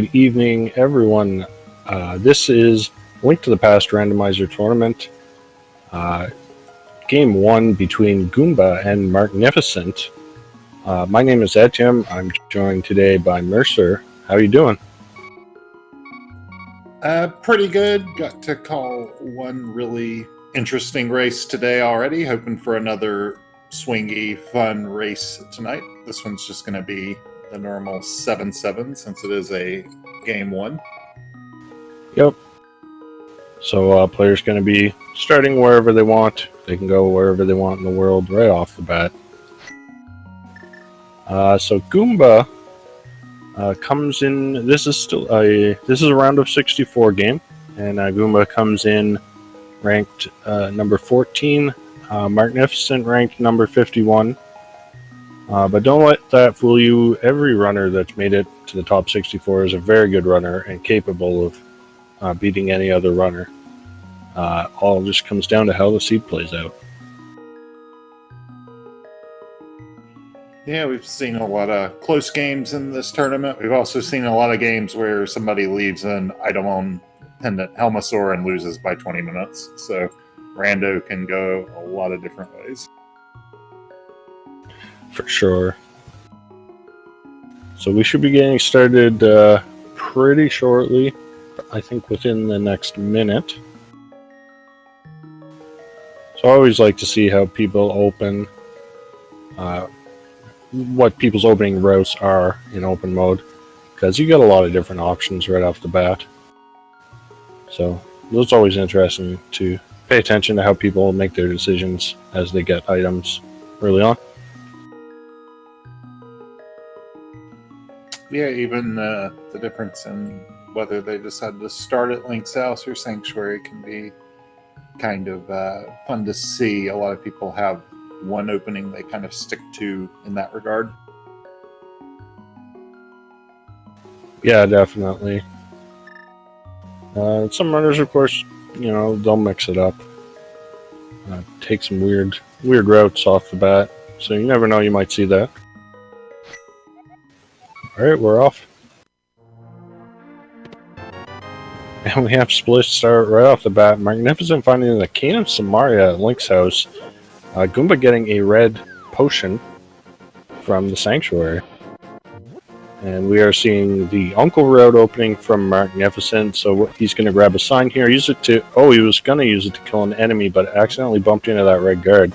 Good evening, everyone. This is Link to the Past Randomizer Tournament. Game 1 between Goomba and Marcnificent. My name is Etienne. I'm joined today by Mercer. How are you doing? Pretty good. Got to call one really interesting race today already. Hoping for another swingy, fun race tonight. This one's just going to be the normal 7-7 since it is a game 1. Yep. So players going to be starting wherever they want. They can go wherever they want in the world right off the bat. So Goomba comes in. This is a round of 64 game, and Goomba comes in ranked number 14. Marcnificent ranked number 51. But don't let that fool you. Every runner that's made it to the top 64 is a very good runner and capable of beating any other runner. All just comes down to how the seed plays out. Yeah, we've seen a lot of close games in this tournament. We've also seen a lot of games where somebody leaves an item on pendant Helmasaur and loses by 20 minutes. So Rando can go a lot of different ways. For sure. So we should be getting started pretty shortly. I think within the next minute. So I always like to see how people open, what people's opening routes are in open mode, because you get a lot of different options right off the bat. So it's always interesting to pay attention to how people make their decisions as they get items early on. Yeah, even the difference in whether they decide to start at Link's House or Sanctuary can be kind of fun to see. A lot of people have one opening they kind of stick to in that regard. Yeah, definitely. Some runners, of course, they'll mix it up. Take some weird routes off the bat. So you never know, you might see that. Alright, we're off. And we have Split start right off the bat. Marcnificent finding the Cane of Samaria at Link's house. Goomba getting a red potion from the Sanctuary. And we are seeing the Uncle route opening from Marcnificent. So he's going to grab a sign here. Use it to... Oh, he was going to use it to kill an enemy, but accidentally bumped into that red guard.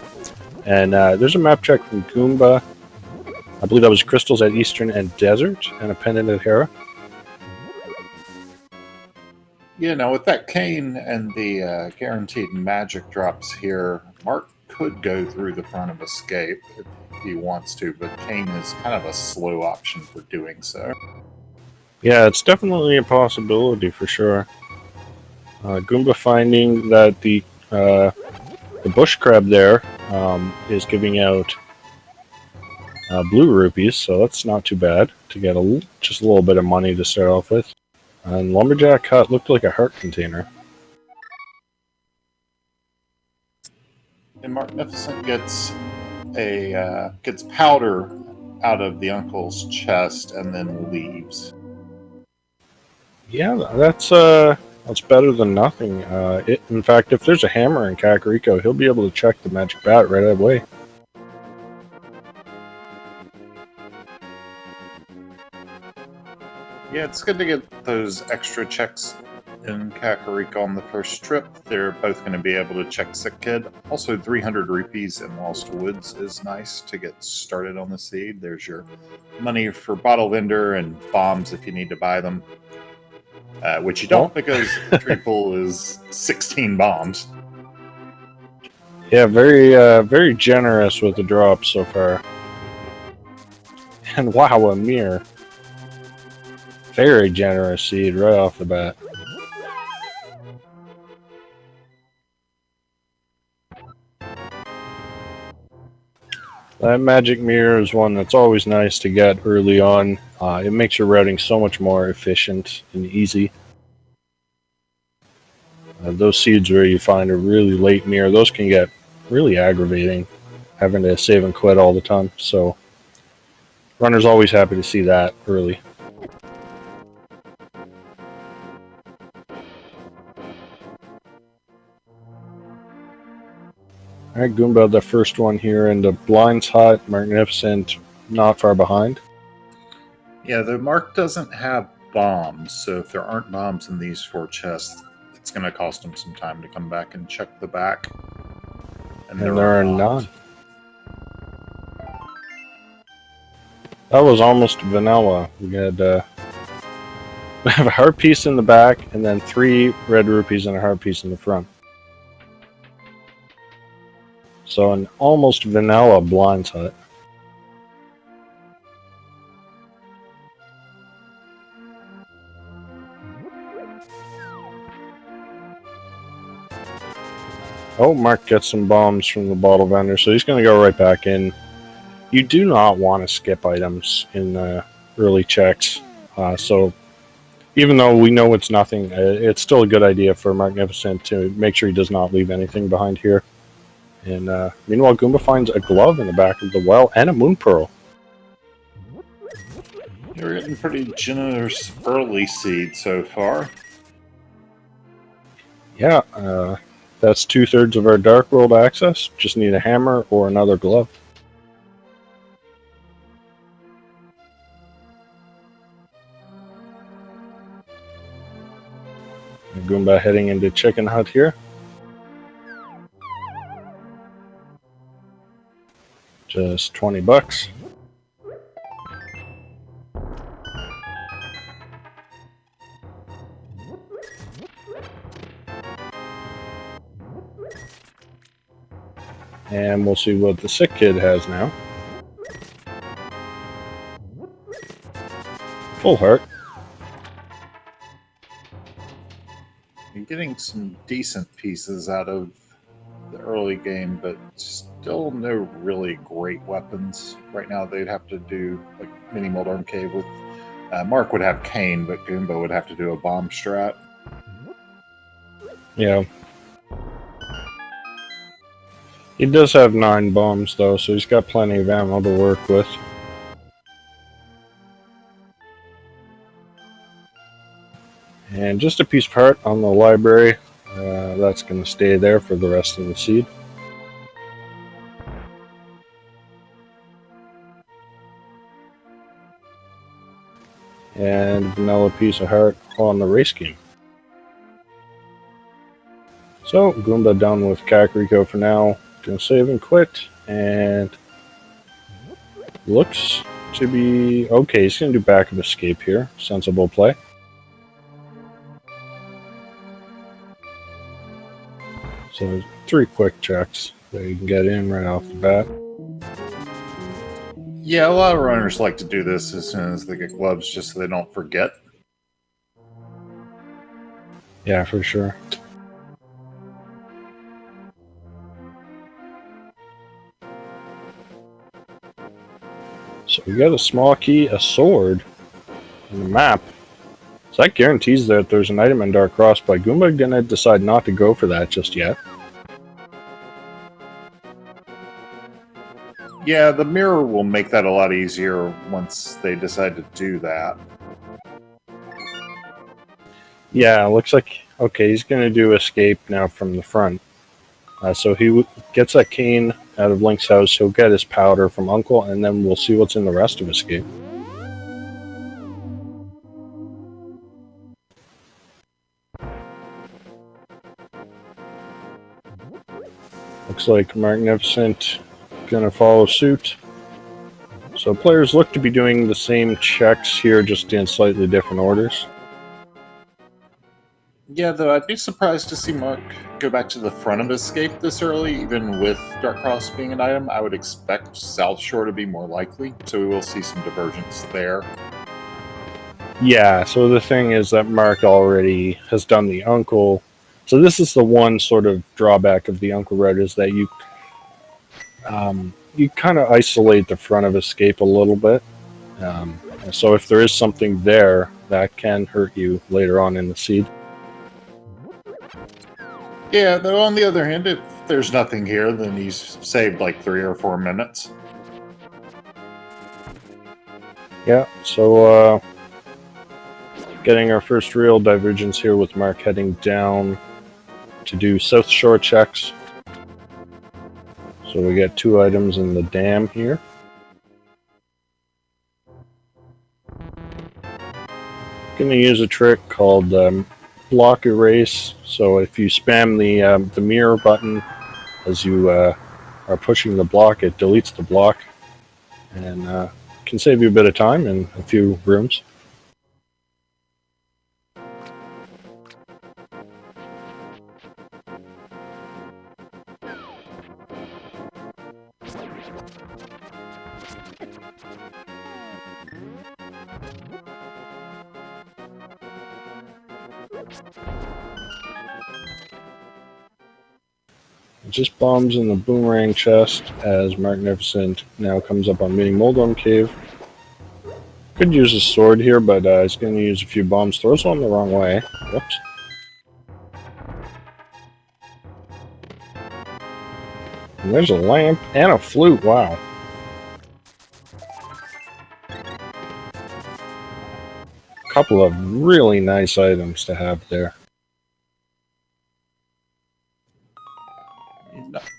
And there's a map check from Goomba. I believe that was crystals at Eastern and Desert, and a pendant at Hera. Yeah, now with that cane and the guaranteed magic drops here, Mark could go through the front of Escape if he wants to, but cane is kind of a slow option for doing so. Yeah, it's definitely a possibility for sure. Goomba finding that the bush crab there is giving out blue rupees, so that's not too bad to get just a little bit of money to start off with. And Lumberjack Hut looked like a heart container. And Marcnificent gets powder out of the uncle's chest and then leaves. Yeah, that's better than nothing. In fact, if there's a hammer in Kakariko, he'll be able to check the magic bat right away. Yeah, it's good to get those extra checks in Kakariko on the first trip. They're both going to be able to check Sick Kid. Also, 300 rupees in Lost Woods is nice to get started on the seed. There's your money for bottle vendor and bombs if you need to buy them. Which you don't, because tree pool is 16 bombs. Yeah, very generous with the drops so far. And wow, a mirror. Very generous seed right off the bat. That magic mirror is one that's always nice to get early on. It makes your routing so much more efficient and easy. Those seeds where you find a really late mirror, those can get really aggravating, having to save and quit all the time. So runner's always happy to see that early. Alright, Goomba, the first one here in the Blinds Hut. Marcnificent, not far behind. Yeah, the Mark doesn't have bombs, so if there aren't bombs in these 4 chests, it's going to cost him some time to come back and check the back. And there are not. none. That was almost vanilla. We had we have a heart piece in the back, and then 3 red rupees and a heart piece in the front. So an almost vanilla Blinds Hut. Oh, Mark gets some bombs from the bottle vendor, so he's going to go right back in. You do not want to skip items in early checks. So even though we know it's nothing, it's still a good idea for Marcnificent to make sure he does not leave anything behind here. And meanwhile, Goomba finds a glove in the back of the well and a moon pearl. You're getting pretty generous early seed so far. Yeah, that's 2/3 of our Dark World access. Just need a hammer or another glove. And Goomba heading into Chicken Hut here. Just 20 bucks. And we'll see what the sick kid has now. Full heart. You're getting some decent pieces out of the early game, but still no really great weapons. Right now they'd have to do like Mini Moldorm Cave with Mark would have Cane, but Goomba would have to do a bomb strat. Yeah. He does have 9 bombs though, so he's got plenty of ammo to work with. And just a piece of heart on the library. That's going to stay there for the rest of the seed. And vanilla piece of heart on the race game. So, Goomba done with Kakariko for now. Gonna save and quit. And looks to be okay. He's gonna do back of escape here. Sensible play. So 3 quick checks that you can get in right off the bat. Yeah, a lot of runners like to do this as soon as they get gloves, just so they don't forget. Yeah, for sure. So we got a small key, a sword, and a map. So that guarantees that there's an item in Dark Cross, but Goomba gonna decide not to go for that just yet. Yeah, the mirror will make that a lot easier once they decide to do that. Yeah, looks like, okay, he's gonna do escape now from the front. So he gets that cane out of Link's house, he'll get his powder from Uncle, and then we'll see what's in the rest of Escape. Looks like Marcnificent gonna follow suit. So players look to be doing the same checks here, just in slightly different orders. Yeah, though I'd be surprised to see Mark go back to the front of Escape this early, even with Dark Cross being an item. I would expect South Shore to be more likely, so we will see some divergence there. Yeah, so the thing is that Mark already has done the Uncle. So this is the one sort of drawback of the Uncle Red, is that you kind of isolate the front of Escape a little bit. So if there is something there, that can hurt you later on in the seed. Yeah, though on the other hand, if there's nothing here, then he's saved like 3 or 4 minutes. Yeah, so getting our first real divergence here with Mark heading down to do South Shore checks. So we get 2 items in the dam here. Going to use a trick called block erase. So if you spam the mirror button as you are pushing the block, it deletes the block and can save you a bit of time in a few rooms. Just bombs in the boomerang chest as Marcnificent now comes up on Mini Moldom Cave. Could use a sword here, but he's going to use a few bombs. Throws one the wrong way. Whoops. And there's a lamp and a flute. Wow. A couple of really nice items to have there.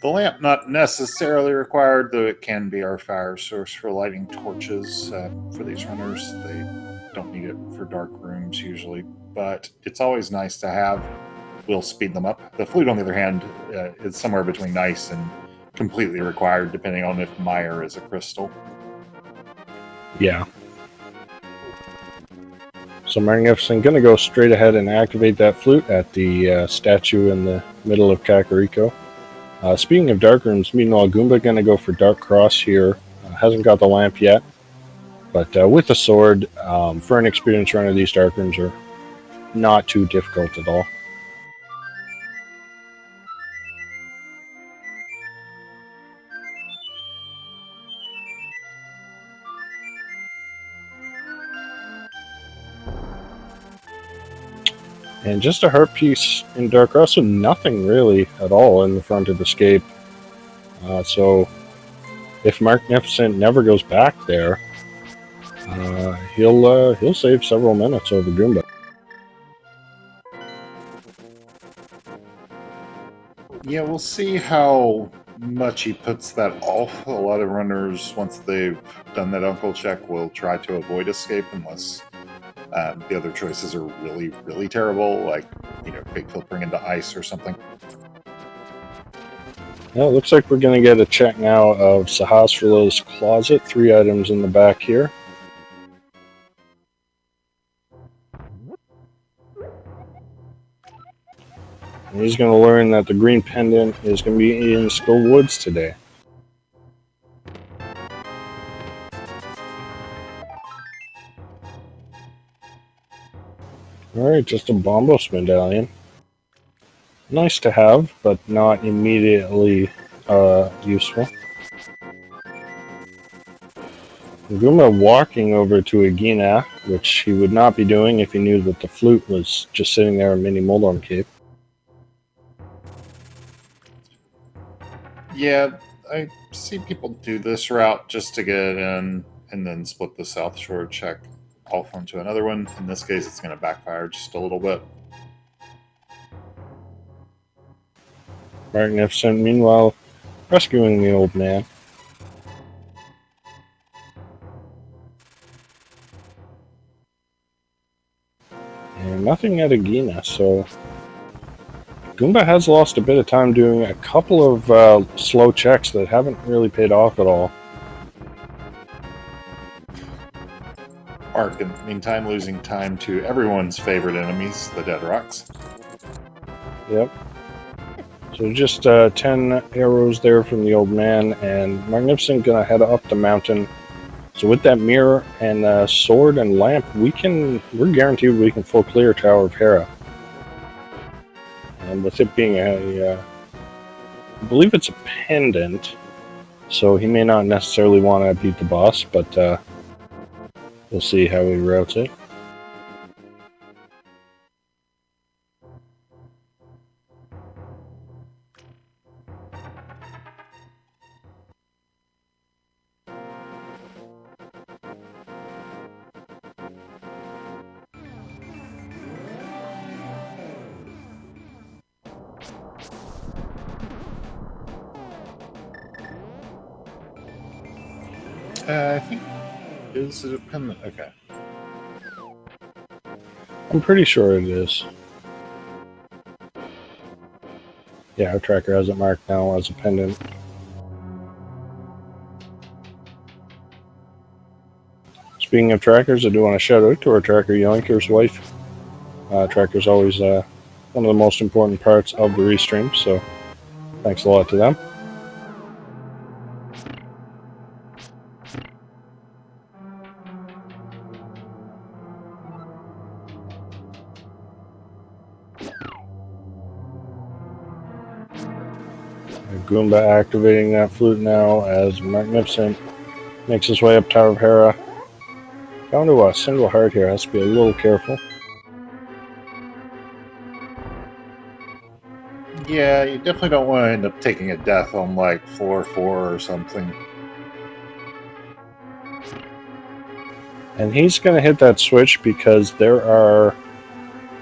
The lamp not necessarily required, though it can be our fire source for lighting torches for these runners. They don't need it for dark rooms usually, but it's always nice to have. Will speed them up. The flute, on the other hand, is somewhere between nice and completely required, depending on if mire is a crystal. Yeah. So Marcnificent going to go straight ahead and activate that flute at the statue in the middle of Kakariko. Speaking of dark rooms, meanwhile, Goomba going to go for Dark Cross here. Hasn't got the lamp yet, but with the sword, for an experienced runner, these dark rooms are not too difficult at all. And just a heart piece in Dark Cross, so nothing really at all in the front of Escape. So if Marcnificent never goes back there, he'll save several minutes over Goomba. Yeah, we'll see how much he puts that off. A lot of runners, once they've done that uncle check, will try to avoid Escape unless the other choices are really, really terrible, like, fake filtering into ice or something. Well, it looks like we're going to get a check now of Sahasrarla's closet. 3 items in the back here. And he's going to learn that the green pendant is going to be in Skull Woods today. Alright, just a Bombos medallion. Nice to have, but not immediately useful. Goomba walking over to Agina, which he would not be doing if he knew that the flute was just sitting there in Mini Moldom Cave. Yeah, I see people do this route just to get in and then split the South Shore check off onto another one. In this case, it's going to backfire just a little bit. Marcnificent, meanwhile, rescuing the old man. And nothing at Agina, so Goomba has lost a bit of time doing a couple of slow checks that haven't really paid off at all. Arc, in the meantime, losing time to everyone's favorite enemies, the Dead Rocks. Yep. So just 10 arrows there from the old man, and Marcnificent gonna head up the mountain. So with that mirror and sword and lamp, we're guaranteed we can full clear Tower of Hera. And with it being I believe it's a pendant, so he may not necessarily want to beat the boss, but we'll see how he routes it. I think is it a pendant? Okay. I'm pretty sure it is. Yeah, our tracker has it marked now as a pendant. Speaking of trackers, I do want to shout out to our tracker, Yoinker's wife. Tracker's always one of the most important parts of the restream, so thanks a lot to them. Goomba activating that flute now as Marcnificent makes his way up Tower of Hera. Down to a single heart here, has to be a little careful. Yeah, you definitely don't want to end up taking a death on like floor 4 or something. And he's going to hit that switch because there are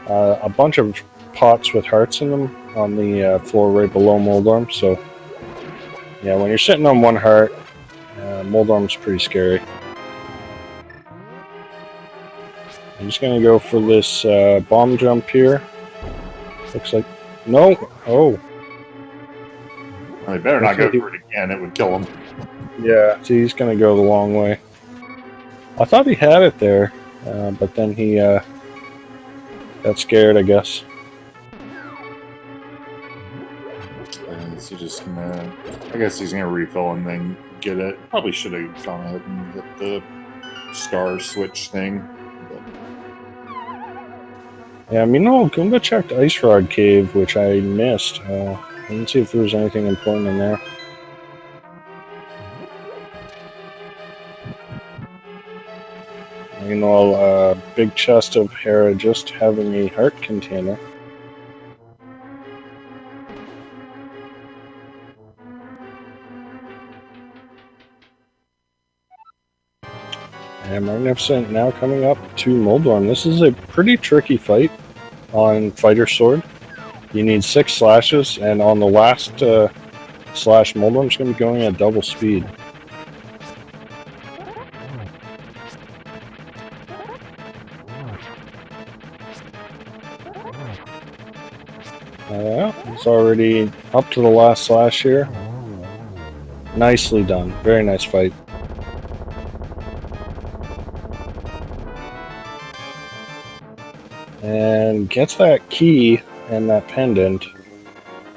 a bunch of pots with hearts in them on the floor right below Moldorm. So, yeah, when you're sitting on one heart, Moldorm's pretty scary. I'm just going to go for this bomb jump here. Looks like... No! Oh! Well, they better not go for it again, it would kill him. Yeah, see, he's going to go the long way. I thought he had it there, but then he got scared, I guess. Is he just gonna... I guess he's gonna refill and then get it. Probably should have gone ahead and hit the star switch thing. But... Yeah, meanwhile, Goomba checked Ice Rod Cave, which I missed. I didn't see if there was anything important in there. Meanwhile, big chest of Hera just having a heart container. And Marcnificent now coming up to Moldorm. This is a pretty tricky fight on Fighter Sword. You need 6 slashes, and on the last slash, Moldorm's going to be going at double speed. He's already up to the last slash here. Nicely done. Very nice fight. And gets that key and that pendant.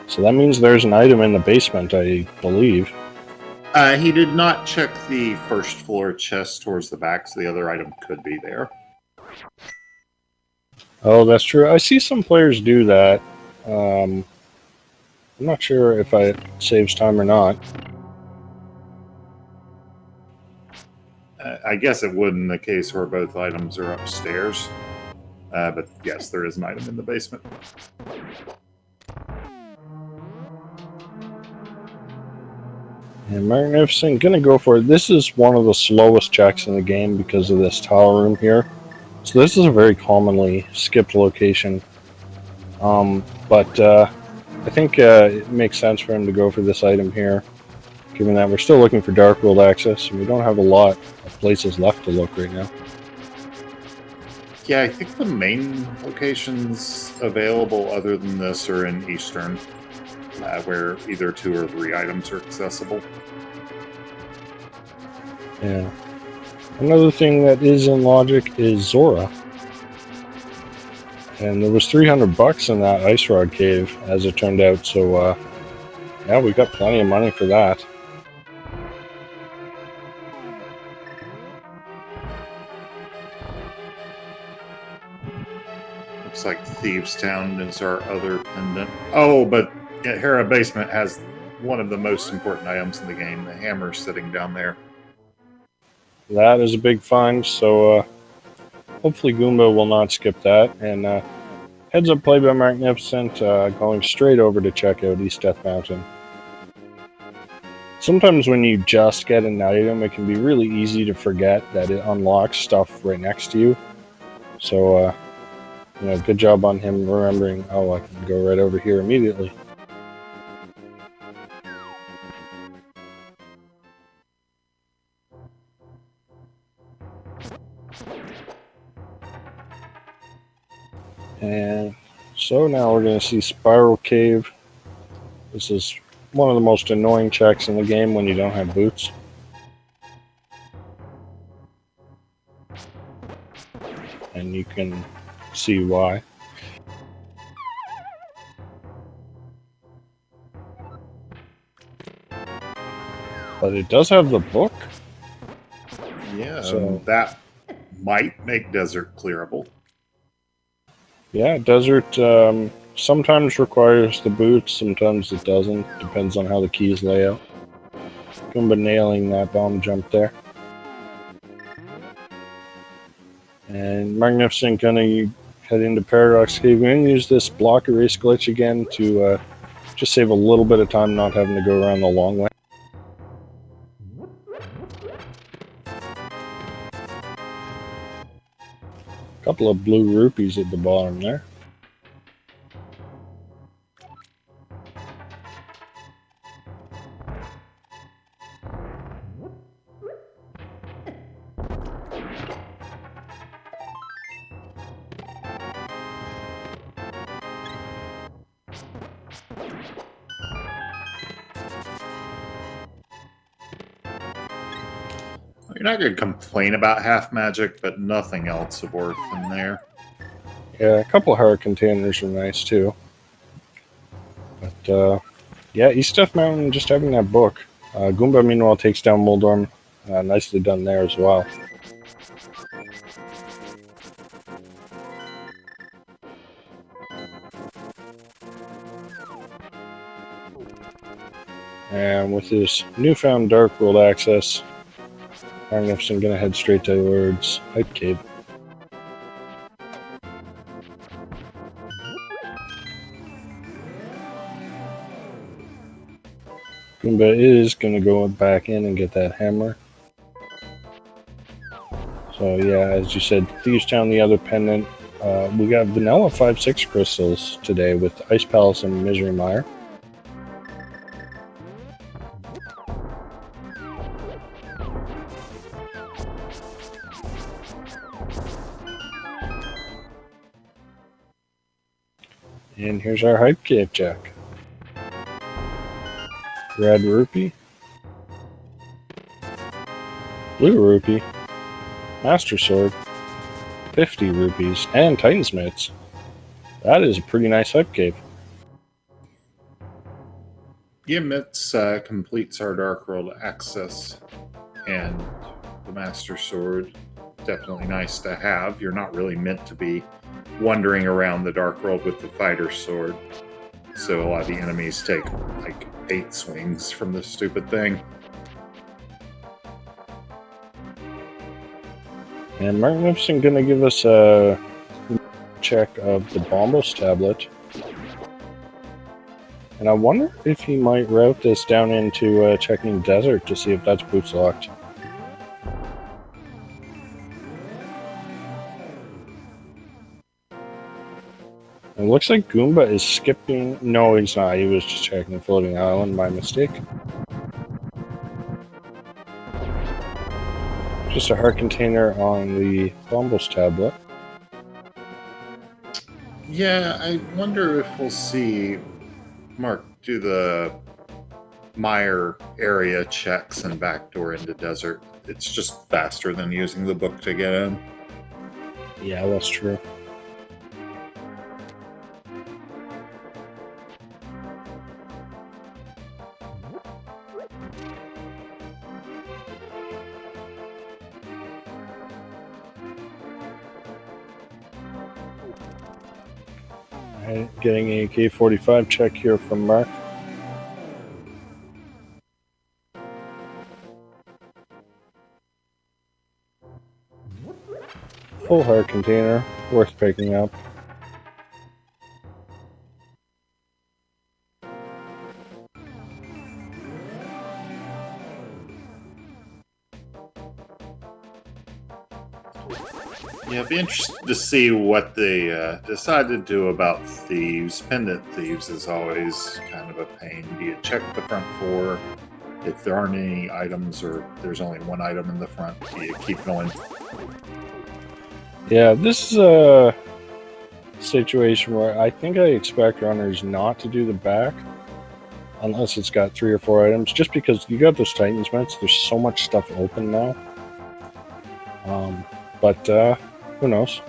So that means there's an item in the basement, I believe. He did not check the first floor chest towards the back, so the other item could be there. Oh, that's true. I see some players do that. I'm not sure if it saves time or not. I guess it would in the case where both items are upstairs. But yes, there is an item in the basement. And Marcnificent gonna go for it. This is one of the slowest checks in the game because of this tower room here. So this is a very commonly skipped location. But I think it makes sense for him to go for this item here, given that we're still looking for Dark World access, and we don't have a lot of places left to look right now. Yeah, I think the main locations available other than this are in Eastern, where either 2 or 3 items are accessible. Yeah. Another thing that is in Logic is Zora. And there was $300 in that Ice Rod Cave, as it turned out, so yeah, we got plenty of money for that. Looks like Thieves Town is our other pendant. Oh, but Hera Basement has one of the most important items in the game, the hammer sitting down there. That is a big find, so hopefully Goomba will not skip that. And heads up play by Marcnificent, going straight over to check out East Death Mountain. Sometimes when you just get an item, it can be really easy to forget that it unlocks stuff right next to you. So, good job on him remembering, oh, I can go right over here immediately. And so now we're going to see Spiral Cave. This is one of the most annoying checks in the game when you don't have boots. And you can see why. But it does have the book. Yeah, So that might make desert clearable. yeah, desert sometimes requires the boots, sometimes it doesn't. Depends on how the keys lay out. Goomba nailing that bomb jump there. And Marcnificent gonna head into Paradox Cave. We're gonna use this block erase glitch again to just save a little bit of time not having to go around the long way. Couple of blue rupees at the bottom there. You're not going to complain about half magic, but nothing else of worth in there. Yeah, a couple of heart containers are nice too. But yeah, East Death Mountain just having that book. Goomba meanwhile takes down Moldorm. Nicely done there as well. And with his newfound Dark World access, Marcnificent gonna head straight towards Hype Cave. Goomba is gonna go back in and get that hammer. So yeah, as you said, Thieves Town, the other pendant. We got vanilla 5-6 crystals today with Ice Palace and Misery Mire. And here's our Hype Cave check. Red Rupee. Blue Rupee. Master Sword. 50 rupees. And Titan's Mitts. That is a pretty nice Hype Cave. Yeah, Mitts completes our Dark World access, and the Master Sword, definitely nice to have. You're not really meant to be wandering around the Dark World with the Fighter Sword, so a lot of the enemies take like 8 swings from this stupid thing. And Marcnificent gonna give us a check of the Bombos tablet. And I wonder if he might route this down into checking Desert to see if that's boots locked. It looks like Goomba is skipping. No, he's not. He was just checking Floating Island by mistake. Just a heart container on the Bombos tablet. Yeah, I wonder if we'll see Mark do the Mire area checks and backdoor into Desert. It's just faster than using the book to get in. Yeah, that's true. Alright, getting a K45 check here from Mark. Full heart container, worth picking up. Yeah, it'd be interesting to see what they decide to do about thieves. Pendant thieves is always kind of a pain. Do you check the front 4? If there aren't any items or there's only one item in the front, do you keep going? Yeah, this is situation where I think I expect runners not to do the back unless it's got 3 or 4 items, just because you got those Titans mitts. There's so much stuff open now. But who knows?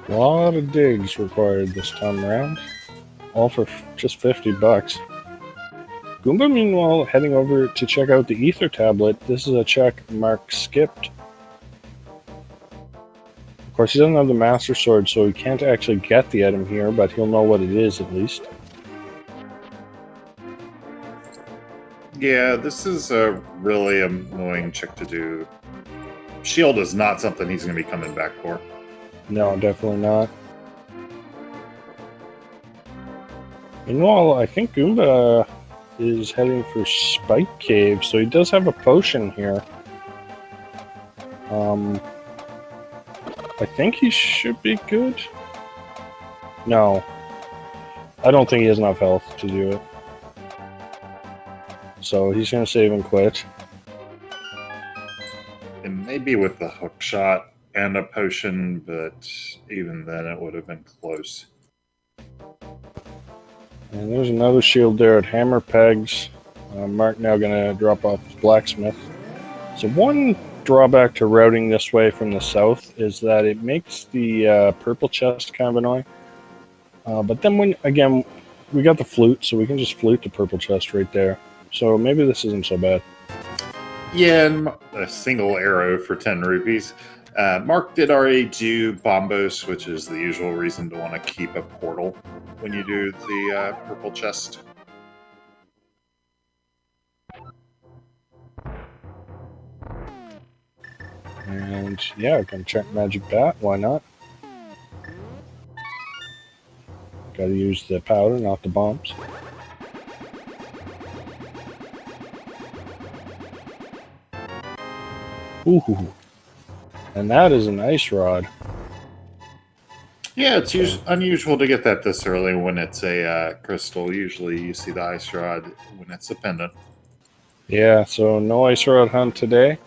A lot of digs required this time around, all for just $50. Goomba, meanwhile, heading over to check out the Ether tablet. This is a check Mark skipped. Of course, he doesn't have the Master Sword, so he can't actually get the item here, but he'll know what it is at least. Yeah, this is a really annoying check to do. Shield is not something he's going to be coming back for. No, definitely not. Meanwhile, I think Goomba is heading for Spike Cave, so he does have a potion here. I think he should be good. No. I don't think he has enough health to do it. So he's going to save and quit. And maybe with the hook shot and a potion, but even then it would have been close. And there's another shield there at Hammer Pegs. Mark now going to drop off his blacksmith. So one drawback to routing this way from the south is that it makes the purple chest kind of annoying. But then we got the flute, so we can just flute the purple chest right there. So maybe this isn't so bad. Yeah, and a single arrow for 10 rupees. Mark did already do Bombos, which is the usual reason to want to keep a portal when you do the purple chest. And yeah, I can check Magic Bat, why not? Gotta use the powder, not the bombs. Ooh, and that is an ice rod. Yeah, it's unusual to get that this early when it's a crystal. Usually you see the ice rod when it's a pendant. Yeah, so no ice rod hunt today.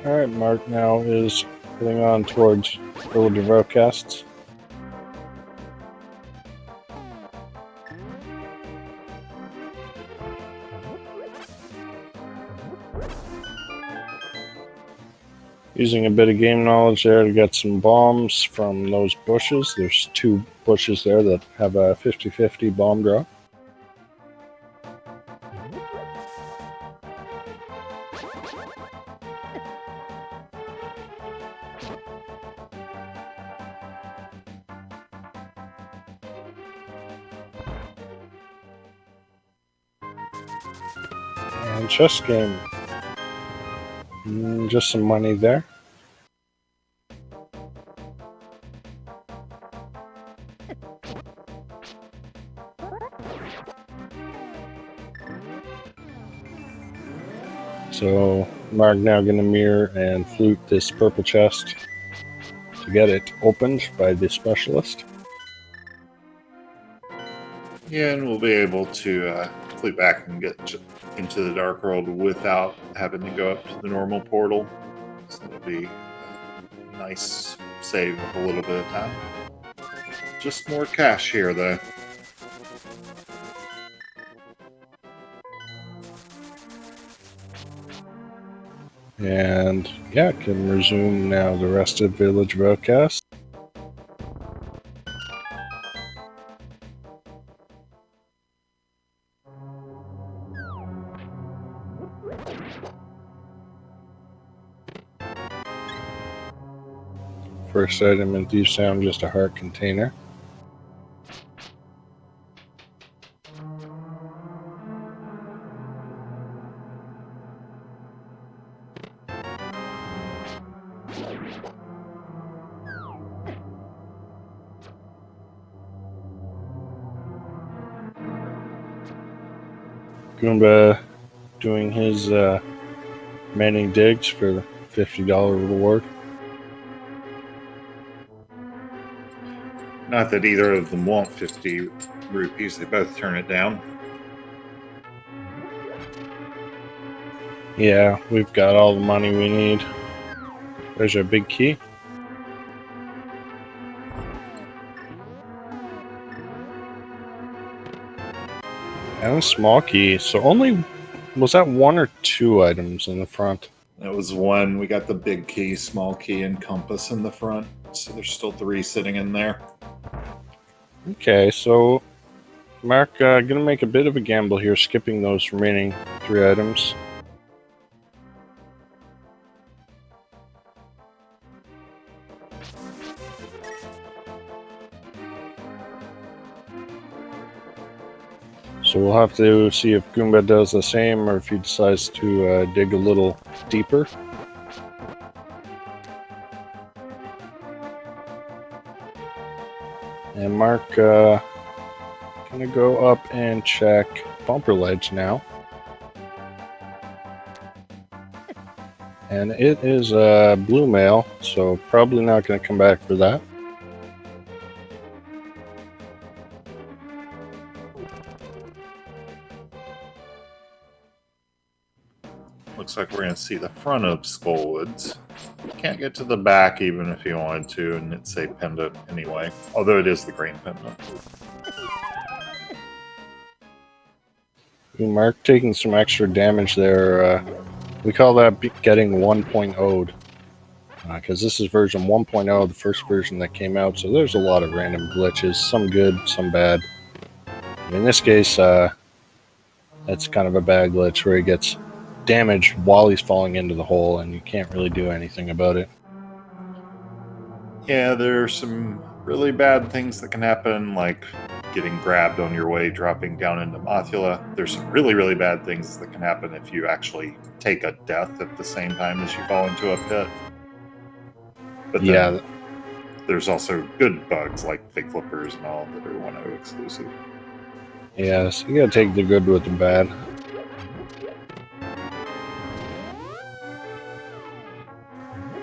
Alright, Mark now is heading on towards Village of Outcasts. Using a bit of game knowledge there to get some bombs from those bushes. There's 2 bushes there that have a 50-50 bomb drop. And chess game. Just some money there. So Mark now going to mirror and flute this purple chest to get it opened by the specialist. Yeah, and we'll be able to flip back and get into the Dark World without having to go up to the normal portal. So it'll be a nice save of a little bit of time. Just more cash here, though. And yeah, can resume now the rest of Village of Outcasts. First item in Thief Sound, just a heart container. Goomba doing his manning digs for the $50 reward. Not that either of them want 50 rupees. They both turn it down. Yeah, we've got all the money we need. There's our big key. And a small key. So only, was that one or two items in the front? That was one. We got the big key, small key, and compass in the front. So there's still 3 sitting in there. Okay, so Mark, gonna make a bit of a gamble here, skipping those remaining 3 items. So we'll have to see if Goomba does the same or if he decides to dig a little deeper. And Mark, gonna go up and check Bumper Ledge now. And it is a blue mail, so probably not gonna come back for that. Looks like we're going to see the front of Skullwoods. Can't get to the back even if you wanted to, and it's a pendant anyway. Although it is the green pendant. Mark taking some extra damage there. We call that getting 1.0'd. Because this is version 1.0, the first version that came out, so there's a lot of random glitches, some good, some bad. In this case, that's kind of a bad glitch where he gets damaged while he's falling into the hole, and you can't really do anything about it. Yeah, there are some really bad things that can happen, like getting grabbed on your way, dropping down into Mothula. There's some really, really bad things that can happen if you actually take a death at the same time as you fall into a pit. But then there's also good bugs like fake flippers and all that are 1.0 exclusive. Yeah, so you gotta take the good with the bad.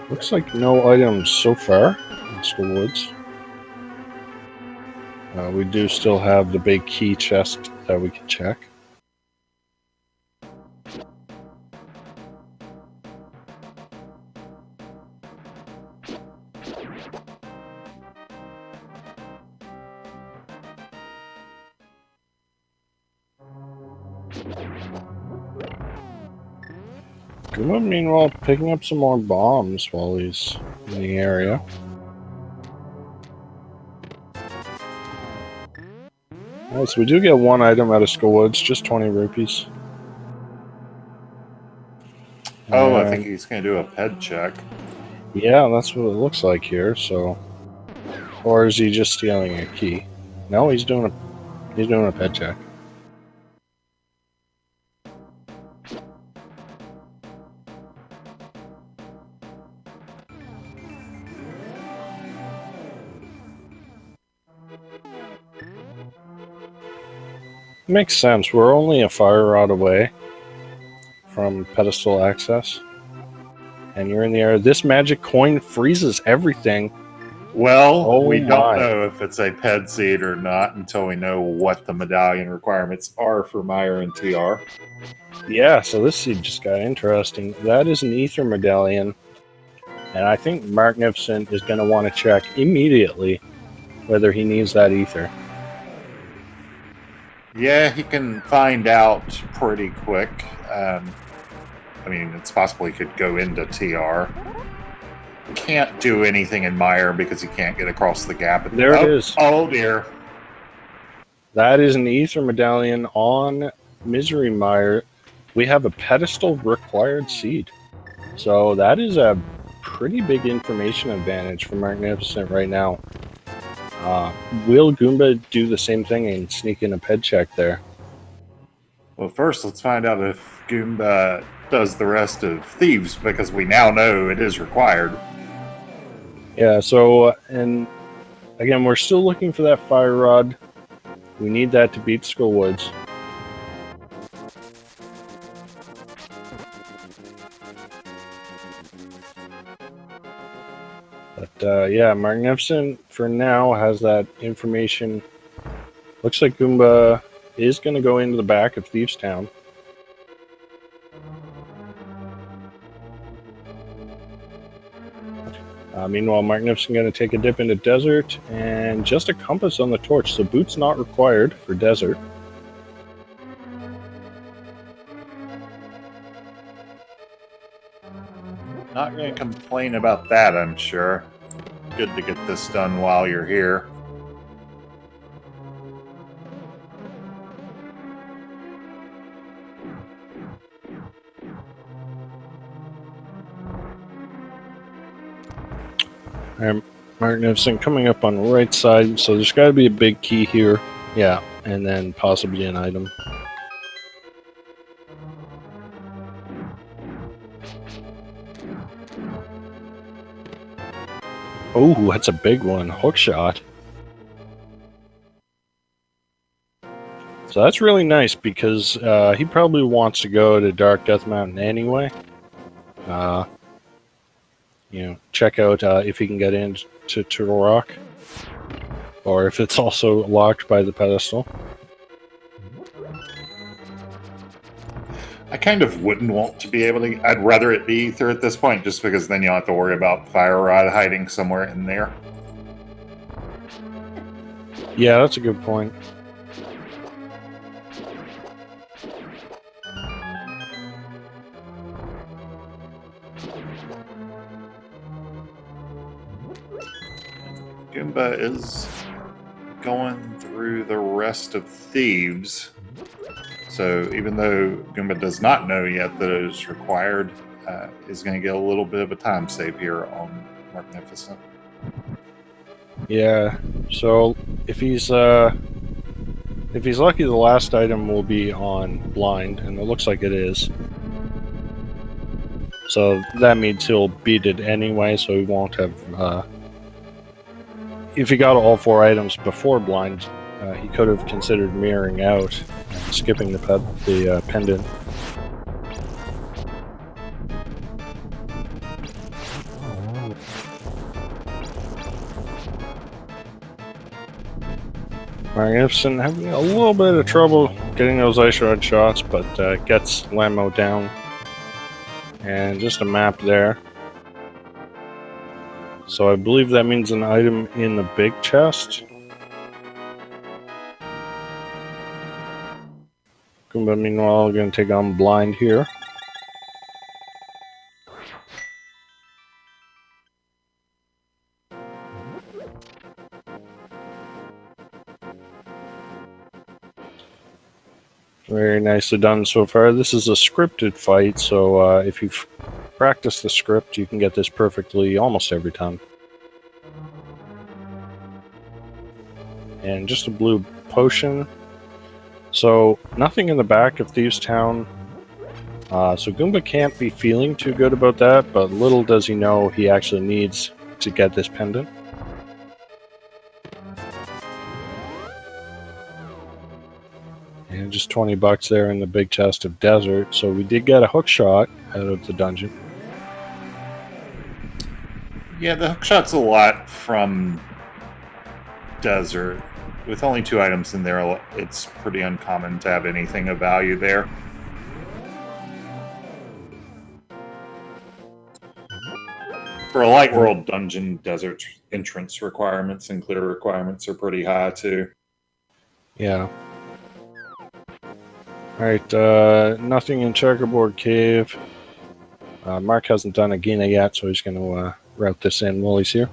Looks like no items so far in Skullwoods. We do still have the big key chest that we can check. Goomba, meanwhile, picking up some more bombs while he's in the area. Alright, so we do get 1 item out of Skullwoods, just 20 rupees. Oh, I think he's going to do a ped check. Yeah, that's what it looks like here, so... Or is he just stealing a key? No, he's doing a ped check. Makes sense. We're only a fire rod away from pedestal access. And you're in the air. This magic coin freezes everything. Well, we don't know if it's a ped seed or not until we know what the medallion requirements are for Meyer and TR. Yeah, so this seed just got interesting. That is an ether medallion. And I think Marcnificent is going to want to check immediately whether he needs that ether. Yeah, he can find out pretty quick. I mean, it's possible he could go into TR. Can't do anything in Meyer because he can't get across the gap. There it is. Oh, dear. That is an ether medallion on Misery Mire. We have a pedestal required seed. So that is a pretty big information advantage for Marcnificent right now. Will Goomba do the same thing and sneak in a ped check there? Well, first let's find out if Goomba does the rest of Thieves, because we now know it is required. Yeah, so, and again, we're still looking for that fire rod. We need that to beat Skullwoods. But yeah, Marcnificent for now has that information. Looks like Goomba is going to go into the back of Thieves Town. Meanwhile, Marcnificent going to take a dip into desert and just a compass on the torch, so boots not required for desert. Not going to complain about that, I'm sure. Good to get this done while you're here. Marcnificent coming up on the right side, so there's got to be a big key here. Yeah, and then possibly an item. Oh, that's a big one. Hookshot. So that's really nice because he probably wants to go to Dark Death Mountain anyway. Check out if he can get into Turtle Rock, or if it's also locked by the pedestal. I kind of wouldn't want to be able to... I'd rather it be Ether at this point, just because then you don't have to worry about Fire Rod hiding somewhere in there. Yeah, that's a good point. Goomba is going through the rest of Thieves. So even though Goomba does not know yet that it is required, is going to get a little bit of a time save here on Marcnificent. Yeah, so if he's lucky, the last item will be on blind, and it looks like it is. So that means he'll beat it anyway, so he won't have... if he got all 4 items before blind, he could have considered mirroring out and skipping the pendant. Marcnificent having a little bit of trouble getting those ice rod shots, but gets Lamo down. And just a map there. So I believe that means an item in the big chest. Goomba, meanwhile, going to take on blind here. Very nicely done so far. This is a scripted fight, so if you've practiced the script, you can get this perfectly almost every time. And just a blue potion. So nothing in the back of Thieves Town. So Goomba can't be feeling too good about that, but little does he know he actually needs to get this pendant. And just 20 bucks there in the big chest of desert. So we did get a hook shot out of the dungeon. Yeah, the hookshot's a lot from desert. With only 2 items in there, it's pretty uncommon to have anything of value there. For a light world dungeon, desert entrance requirements and clear requirements are pretty high too. Yeah. Alright, nothing in Checkerboard Cave. Mark hasn't done a Gina yet, so he's going to route this in while he's here.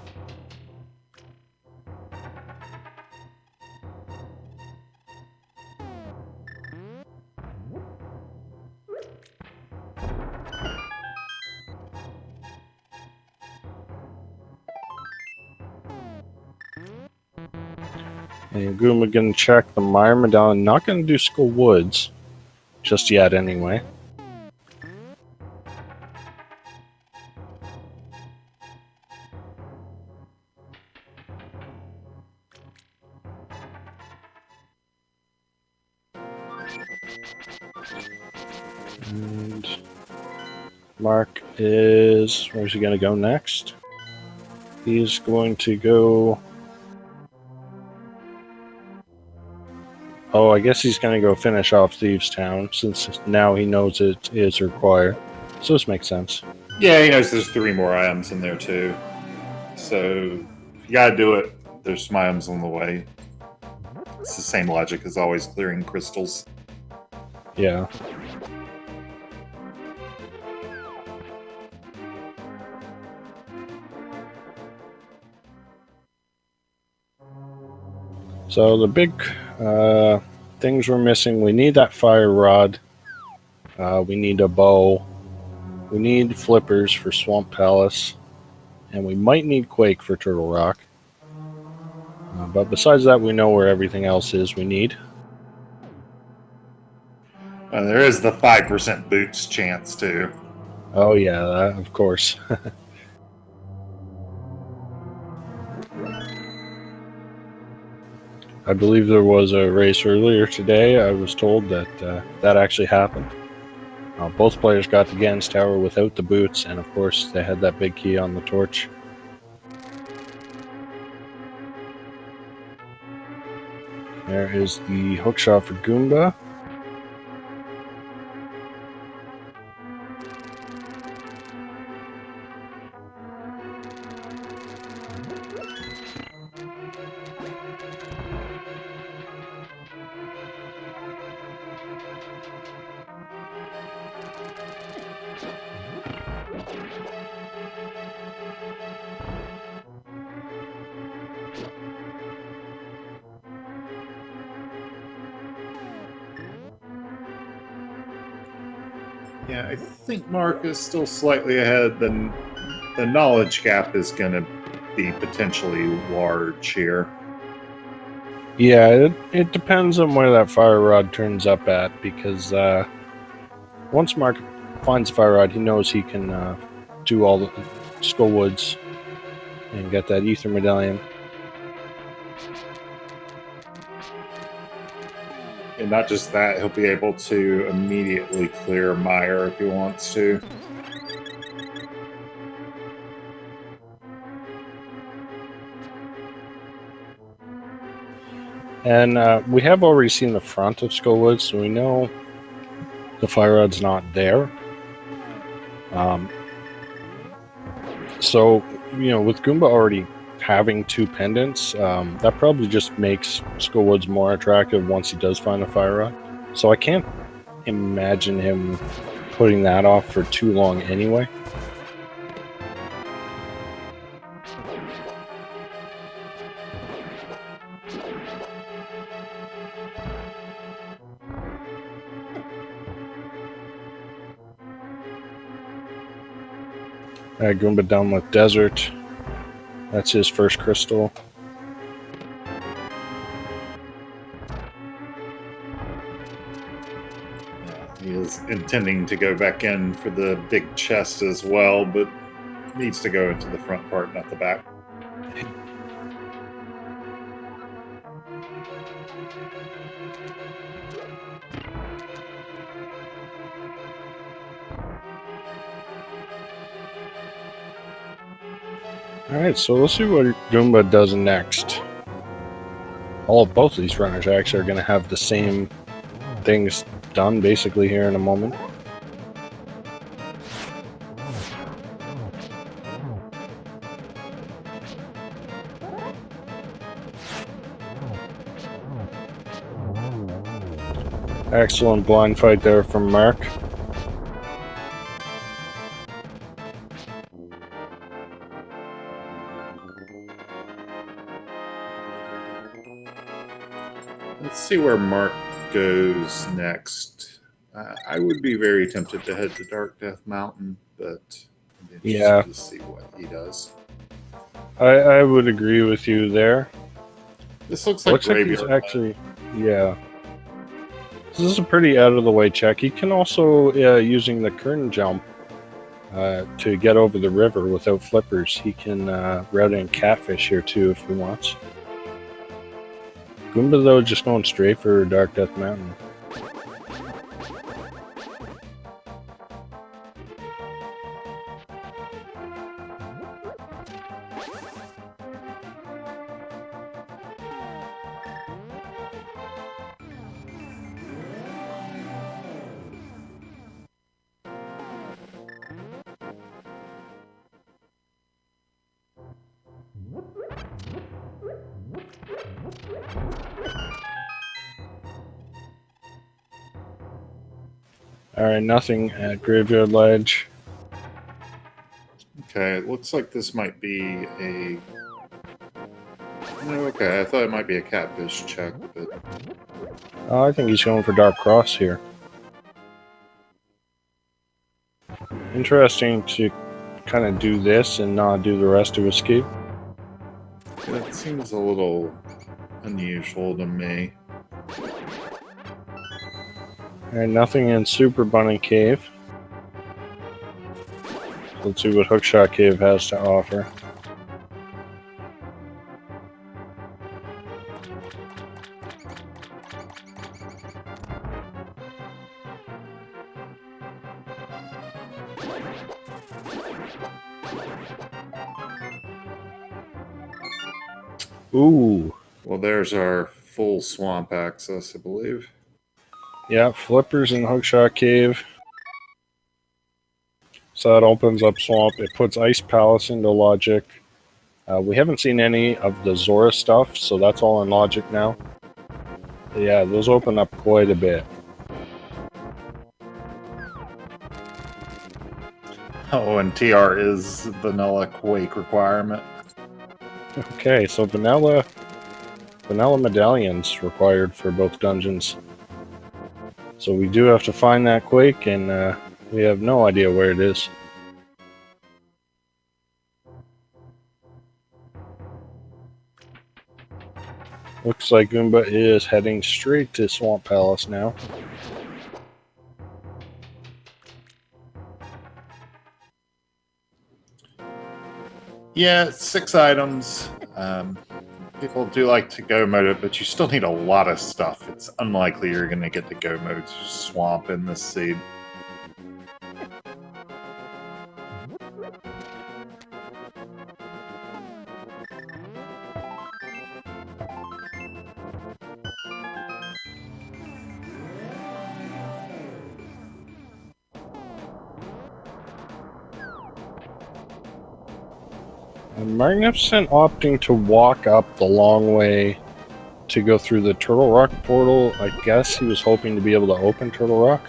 And Goomba going to check the Mire Medallion. Not going to do Skull Woods just yet, anyway. And Mark is... where's he going to go next? He's going to go... Oh, I guess he's going to go finish off Thieves Town, since now he knows it is required. So this makes sense. Yeah, he knows there's 3 more items in there too. So if you gotta do it, there's some items on the way. It's the same logic as always clearing crystals. Yeah. So the big things we're missing, we need that fire rod. We need a bow. We need flippers for Swamp Palace. And we might need Quake for Turtle Rock. But besides that, we know where everything else is we need. There is the 5% boots chance too. Oh yeah, that, of course. I believe there was a race earlier today. I was told that that actually happened. Both players got to Gan's Tower without the boots, and of course they had that big key on the torch. There is the hookshot for Goomba. Yeah, I think Mark is still slightly ahead. The knowledge gap is going to be potentially large here. Yeah, it depends on where that fire rod turns up at, because once Mark finds the fire rod, he knows he can do all the Skullwoods and get that ether medallion. And not just that, he'll be able to immediately clear Meyer if he wants to. And we have already seen the front of Skullwoods, so we know the fire rod's not there. So, you know, with Goomba already having 2 pendants, that probably just makes Skullwoods more attractive once he does find the fire rod. So I can't imagine him putting that off for too long anyway. Goomba down with Desert. That's his first crystal. He is intending to go back in for the big chest as well, but needs to go into the front part, not the back. Alright, so let's see what Goomba does next. Both of these runners actually are going to have the same things done basically here in a moment. Excellent blind fight there from Mark. Let's see where Mark goes next. I would be very tempted to head to Dark Death Mountain, but I'm interested to see what he does. I would agree with you there. This looks like he's actually, yeah. This is a pretty out of the way check. He can also, using the curtain jump to get over the river without flippers, he can route in Catfish here too if he wants. Goomba though just going straight for Dark Death Mountain. Alright, nothing at Graveyard Ledge. Okay, it looks like this might be a... No, okay, I thought it might be a catfish check, but... Oh, I think he's going for Dark Cross here. Interesting to kind of do this and not do the rest of Escape. It seems a little unusual to me. Alright, nothing in Super Bunny Cave. Let's see what Hookshot Cave has to offer. Ooh. Well, there's our full swamp access, I believe. Yeah, Flippers in Hookshot Cave. So that opens up Swamp. It puts Ice Palace into Logic. We haven't seen any of the Zora stuff, so that's all in Logic now. Yeah, those open up quite a bit. Oh, and TR is vanilla Quake requirement. Okay, so vanilla medallions required for both dungeons. So we do have to find that Quake, and we have no idea where it is. Looks like Goomba is heading straight to Swamp Palace now. Yeah, 6 items. People do like to go mode it, but you still need a lot of stuff. It's unlikely you're going to get to go mode Swamp in this seed. Marcnificent opting to walk up the long way to go through the Turtle Rock portal. I guess he was hoping to be able to open Turtle Rock.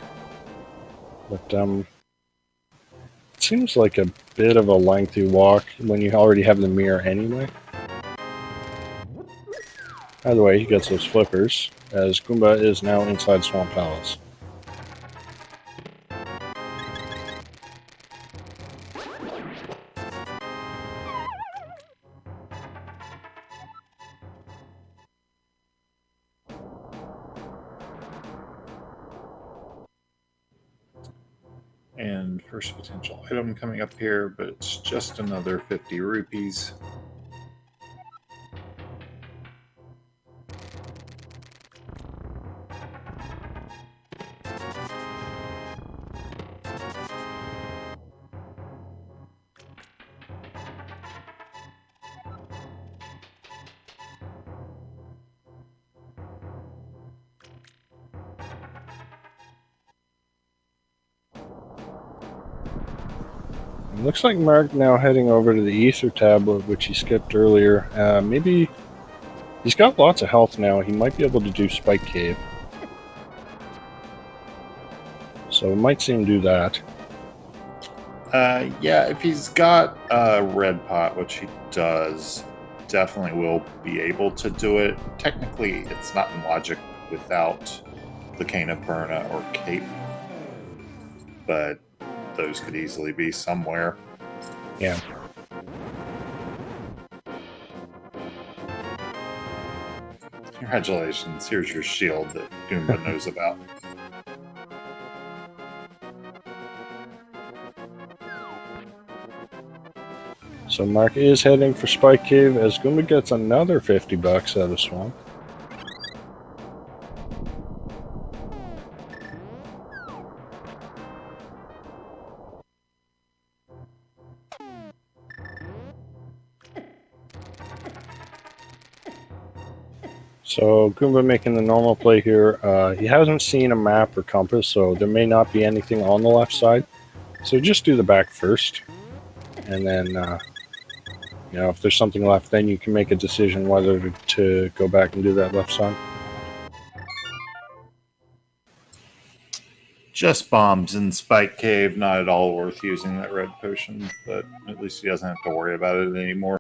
But, it seems like a bit of a lengthy walk when you already have the mirror anyway. Either way, he gets those flippers, as Goomba is now inside Swamp Palace. And first potential item coming up here, but it's just another 50 rupees. It looks like Mark now heading over to the Ether Tablet, which he skipped earlier. Maybe he's got lots of health now. He might be able to do Spike Cave. So we might see him do that. Yeah, if he's got a red pot, which he does, definitely will be able to do it. Technically, it's not in Logic without the Cane of Burna or Cape, but those could easily be somewhere. Yeah. Congratulations, here's your shield that Goomba knows about. So Mark is heading for Spike Cave as Goomba gets another 50 bucks out of Swamp. So Goomba making the normal play here. He hasn't seen a map or compass, so there may not be anything on the left side. So just do the back first, and then you know, if there's something left, then you can make a decision whether to go back and do that left side. Just bombs in Spike Cave, not at all worth using that red potion, but at least he doesn't have to worry about it anymore.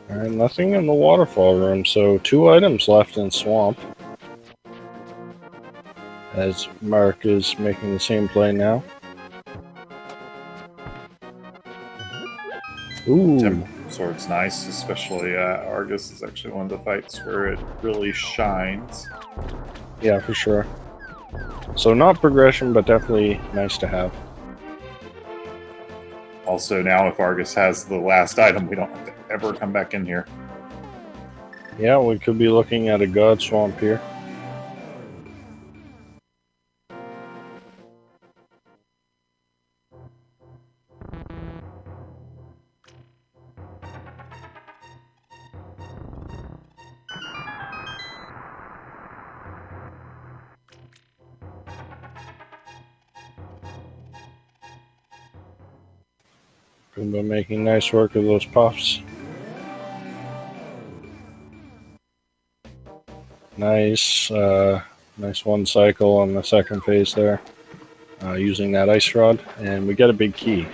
Alright, nothing in the waterfall room, so 2 items left in Swamp. As Mark is making the same play now. Ooh. Sword's nice, especially Argus is actually one of the fights where it really shines. Yeah, for sure. So not progression, but definitely nice to have. Also, now if Argus has the last item, we don't have to ever come back in here. Yeah, we could be looking at a God Swamp here. Goomba making nice work of those puffs. Nice, nice one cycle on the second phase there, using that ice rod, and we get a big key.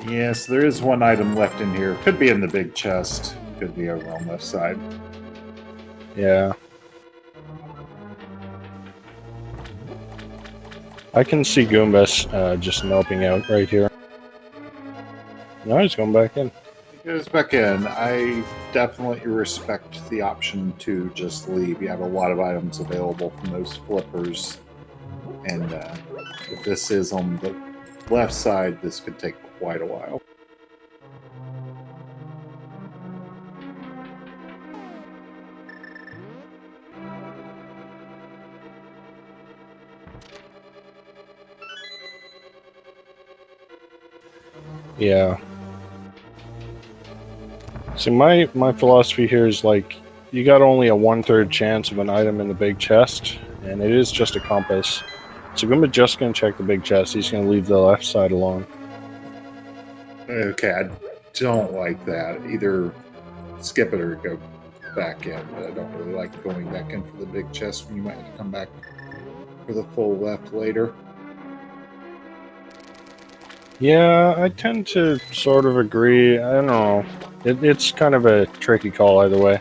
Yes, there is one item left in here. Could be in the big chest. Could be over on the left side. Yeah. I can see Goombas just noping out right here. No, he's going back in. He goes back in. I definitely respect the option to just leave. You have a lot of items available from those flippers. And if this is on the left side, this could take quite a while. Yeah. See, my philosophy here is like, you got only a 1/3 chance of an item in the big chest, and it is just a compass. So Goomba just going to check the big chest. He's going to leave the left side alone. Okay, I don't like that. Either skip it or go back in, but I don't really like going back in for the big chest when you might have to come back for the full left later. Yeah, I tend to sort of agree. I don't know. It's kind of a tricky call either way.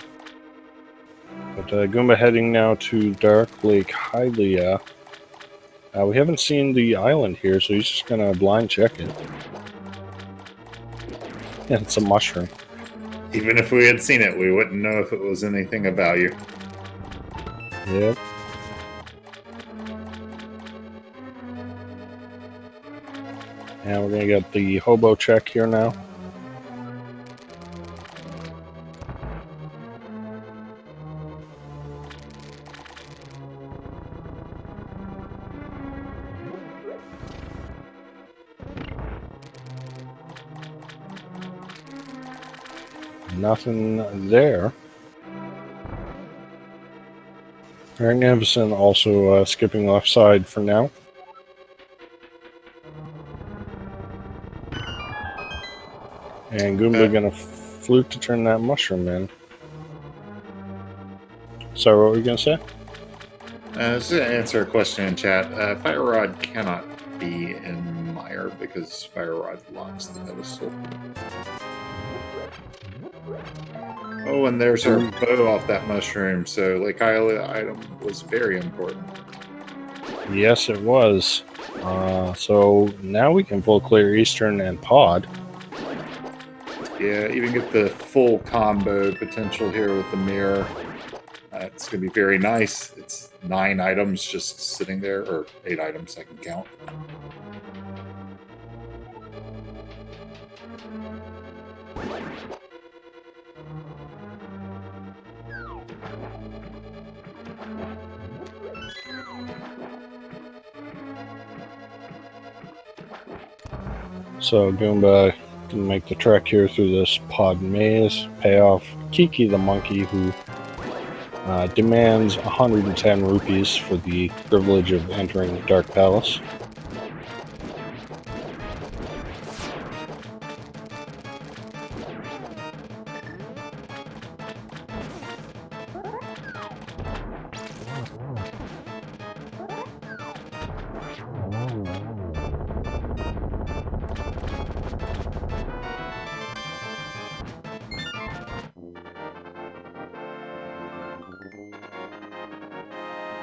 But Goomba heading now to Dark Lake Hylia. We haven't seen the island here, so he's just going to blind check it. Yeah, it's a mushroom. Even if we had seen it, we wouldn't know if it was anything of value. Yep. And we're going to get the hobo check here now. Nothing there. Randomizer also skipping left side for now. And Goomba gonna fluke to turn that mushroom in. So what were you gonna say? Just to answer a question in chat, Fire Rod cannot be in Mire because Fire Rod locks the pedestal. Oh, and there's our bow off that mushroom, so Lake Hylia item was very important. Yes, it was. So now we can full clear Eastern and Pod. Yeah, even get the full combo potential here with the mirror. It's going to be very nice. It's 9 items just sitting there, or 8 items I can count. So Goomba can make the trek here through this pod maze, pay off Kiki the monkey, who demands 110 rupees for the privilege of entering the Dark Palace.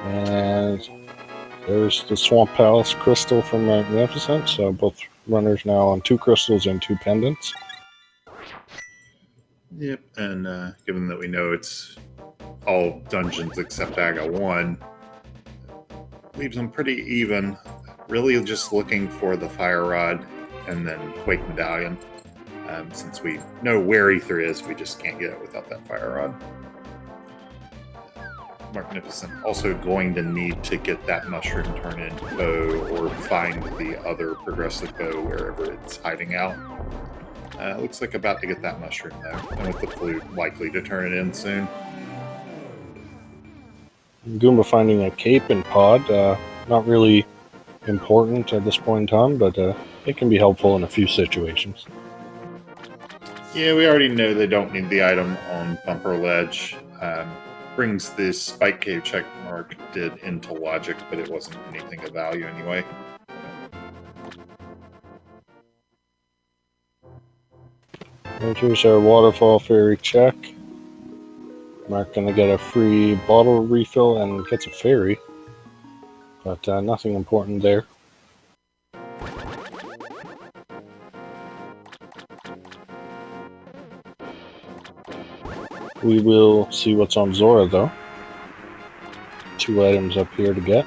And there's the Swamp Palace crystal from Marcnificent, so both runners now on 2 crystals and 2 pendants. Yep, and given that we know it's all dungeons except Aga 1, leaves them pretty even. Really just looking for the Fire Rod and then Quake Medallion. Since we know where Ether is, we just can't get it without that Fire Rod. Marcnificent also going to need to get that mushroom turned into bow or find the other progressive bow wherever it's hiding out. Looks like about to get that mushroom though, and with the flute likely to turn it in soon. Goomba finding a cape and pod, not really important at this point in time, but it can be helpful in a few situations. Yeah, we already know they don't need the item on Bumper Ledge. Brings the Spike Cave check mark did into logic, but it wasn't anything of value anyway. And here's our Waterfall Fairy check. Mark gonna get a free bottle refill and gets a fairy, but nothing important there. We will see what's on Zora though. 2 items up here to get.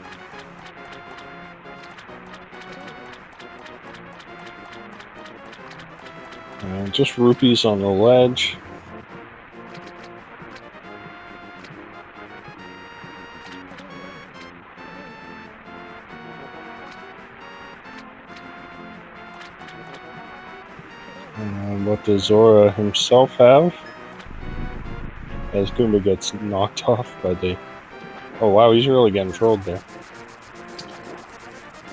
And just rupees on the ledge. And what does Zora himself have? As Goomba gets knocked off by the... Oh wow, he's really getting trolled there.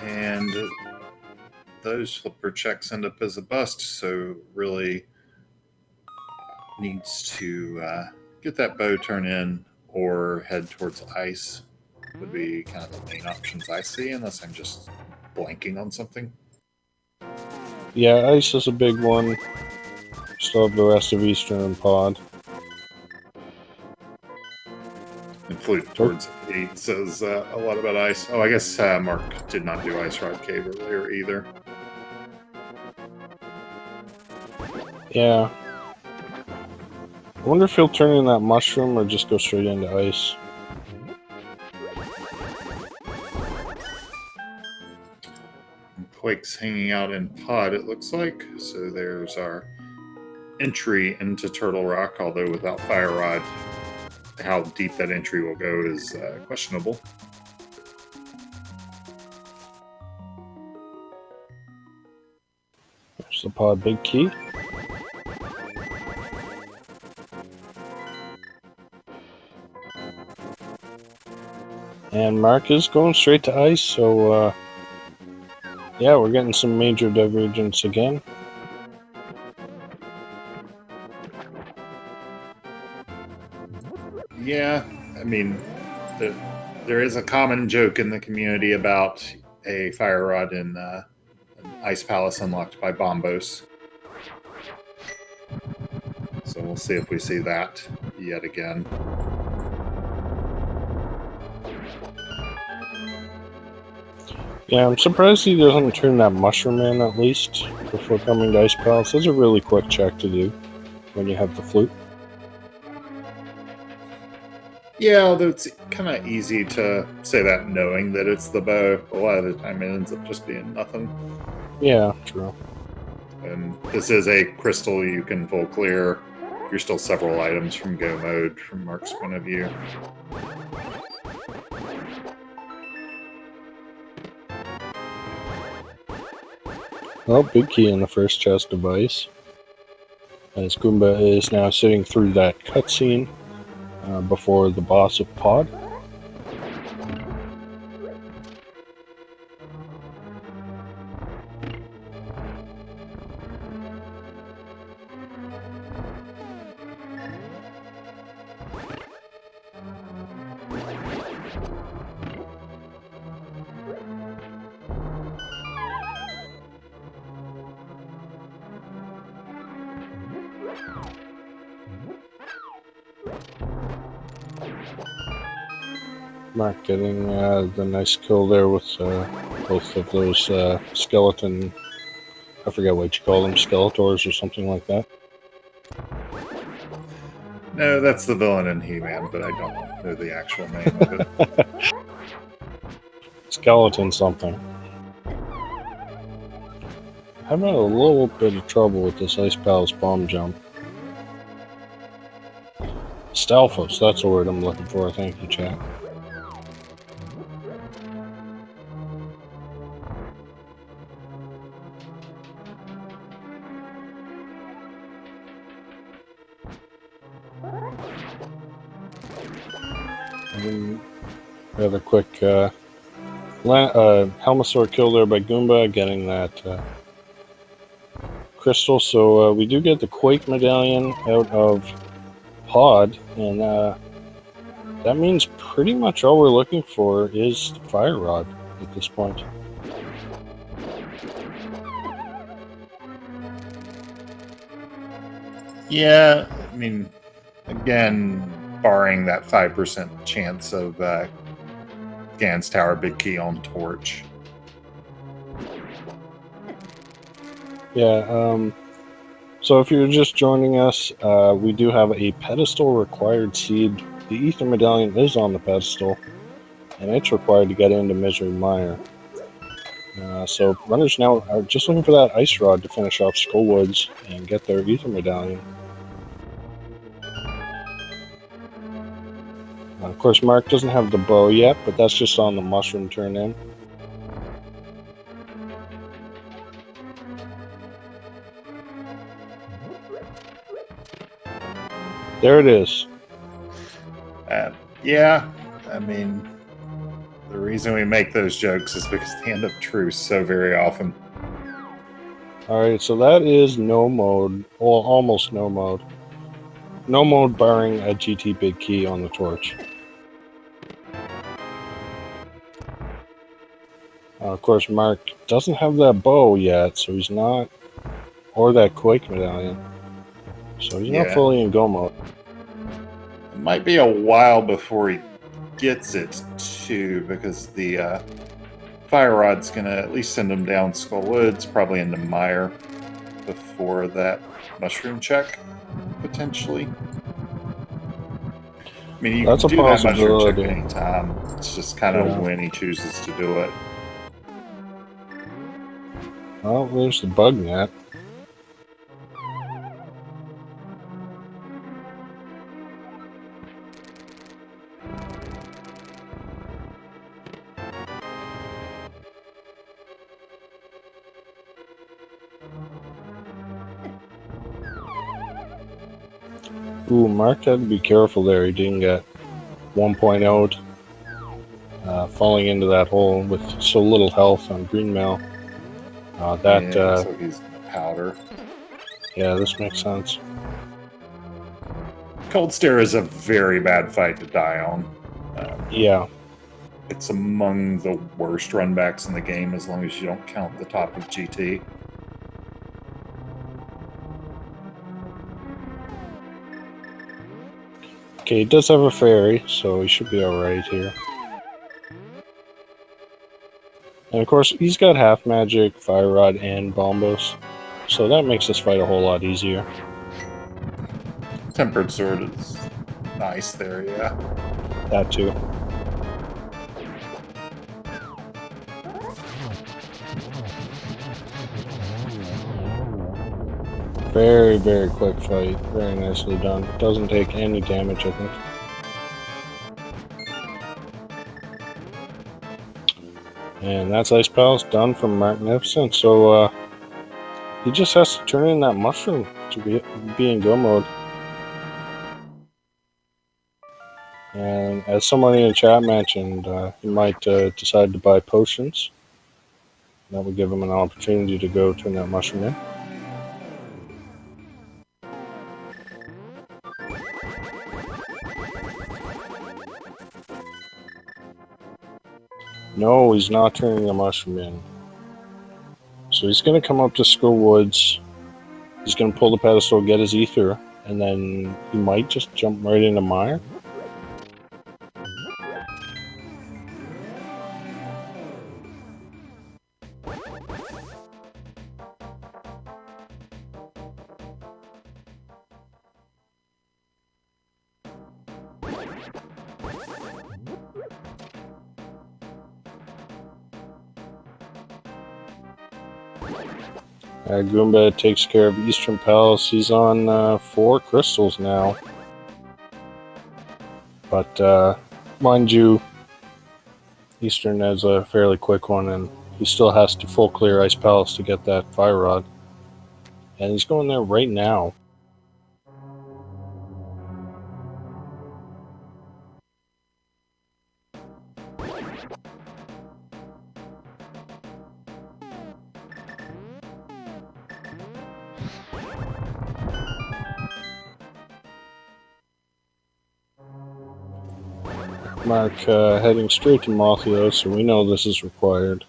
And those flipper checks end up as a bust, so really needs to get that bow turned in or head towards ice would be kind of the main options I see, unless I'm just blanking on something. Yeah, ice is a big one. Still have the rest of Eastern and Pod. And flute towards 8 says a lot about ice. Oh, I guess Mark did not do Ice Rod Cave earlier either. Yeah. I wonder if he'll turn in that mushroom or just go straight into ice. And Quake's hanging out in Pod, it looks like. So there's our entry into Turtle Rock, although without Fire Rod, how deep that entry will go is questionable. There's the Pod big key. And Mark is going straight to ice, so yeah, we're getting some major divergence again. Yeah, I mean, there is a common joke in the community about a Fire Rod in an Ice Palace unlocked by Bombos. So we'll see if we see that yet again. Yeah, I'm surprised he doesn't turn that mushroom in at least before coming to Ice Palace. That's a really quick check to do when you have the flute. Yeah, although it's kind of easy to say that knowing that it's the bow. A lot of the time it ends up just being nothing. Yeah, true. And this is a crystal you can full clear. You're still several items from go mode from Mark's point of view. Well, big key in the first chest of ice. As Goomba is now sitting through that cutscene before the boss of Pod. Mark getting the nice kill there with both of those skeleton, I forget what you call them, Skeletors or something like that. No, that's the villain in He-Man, but I don't know the actual name of it. Skeleton something. Having a little bit of trouble with this Ice Palace bomb jump. Stalfos, that's the word I'm looking for. Thank you, chat. Rather quick Helmasaur kill there by Goomba, getting that crystal. So we do get the Quake medallion out of Pod, and that means pretty much all we're looking for is the Fire Rod at this point. Yeah, I mean, again, barring that 5% chance of Gans Tower Big Key on Torch. Yeah, so if you're just joining us, we do have a pedestal required seed. The Ether Medallion is on the pedestal, and it's required to get into Misery Mire. So runners now are just looking for that Ice Rod to finish off Skullwoods and get their Ether Medallion. Of course, Mark doesn't have the bow yet, but that's just on the mushroom turn in. There it is. Yeah, I mean, the reason we make those jokes is because they end up true so very often. Alright, so that is no mode. Well, almost no mode. No mode barring a GT Big Key on the torch. Of course, Mark doesn't have that bow yet, so he's not... Or that Quake medallion. So he's not fully in go mode. It might be a while before he gets it, too, because the Fire Rod's going to at least send him down Skull Woods, probably into Mire, before that mushroom check, potentially. I mean, you That's can a do that mushroom check possibility. anytime. It's just kind of when he chooses to do it. Well, there's the bug net. Ooh, Mark had to be careful there. He didn't get 1.0'd. Falling into that hole with so little health on Green Mail. So he's in the powder. Yeah, this makes sense. Cold Stare is a very bad fight to die on. Yeah. It's among the worst runbacks in the game as long as you don't count the top of GT. Okay, he does have a fairy, so he should be alright here. And of course, he's got half magic, Fire Rod, and Bombos, so that makes this fight a whole lot easier. Tempered Sword is nice there, yeah. That too. Very, very quick fight. Very nicely done. Doesn't take any damage, I think. And that's Ice Palace done from Marcnificent. So he just has to turn in that mushroom to be in go mode. And as somebody in the chat mentioned, he might decide to buy potions. That would give him an opportunity to go turn that mushroom in. No, he's not turning the mushroom in. So he's going to come up to Skull Woods. He's going to pull the pedestal, get his ether, and then he might just jump right into Mire. Goomba takes care of Eastern Palace. He's on 4 crystals now. But mind you, Eastern has a fairly quick one, and he still has to full clear Ice Palace to get that Fire Rod. And he's going there right now. Mark heading straight to Mothio, so we know this is required.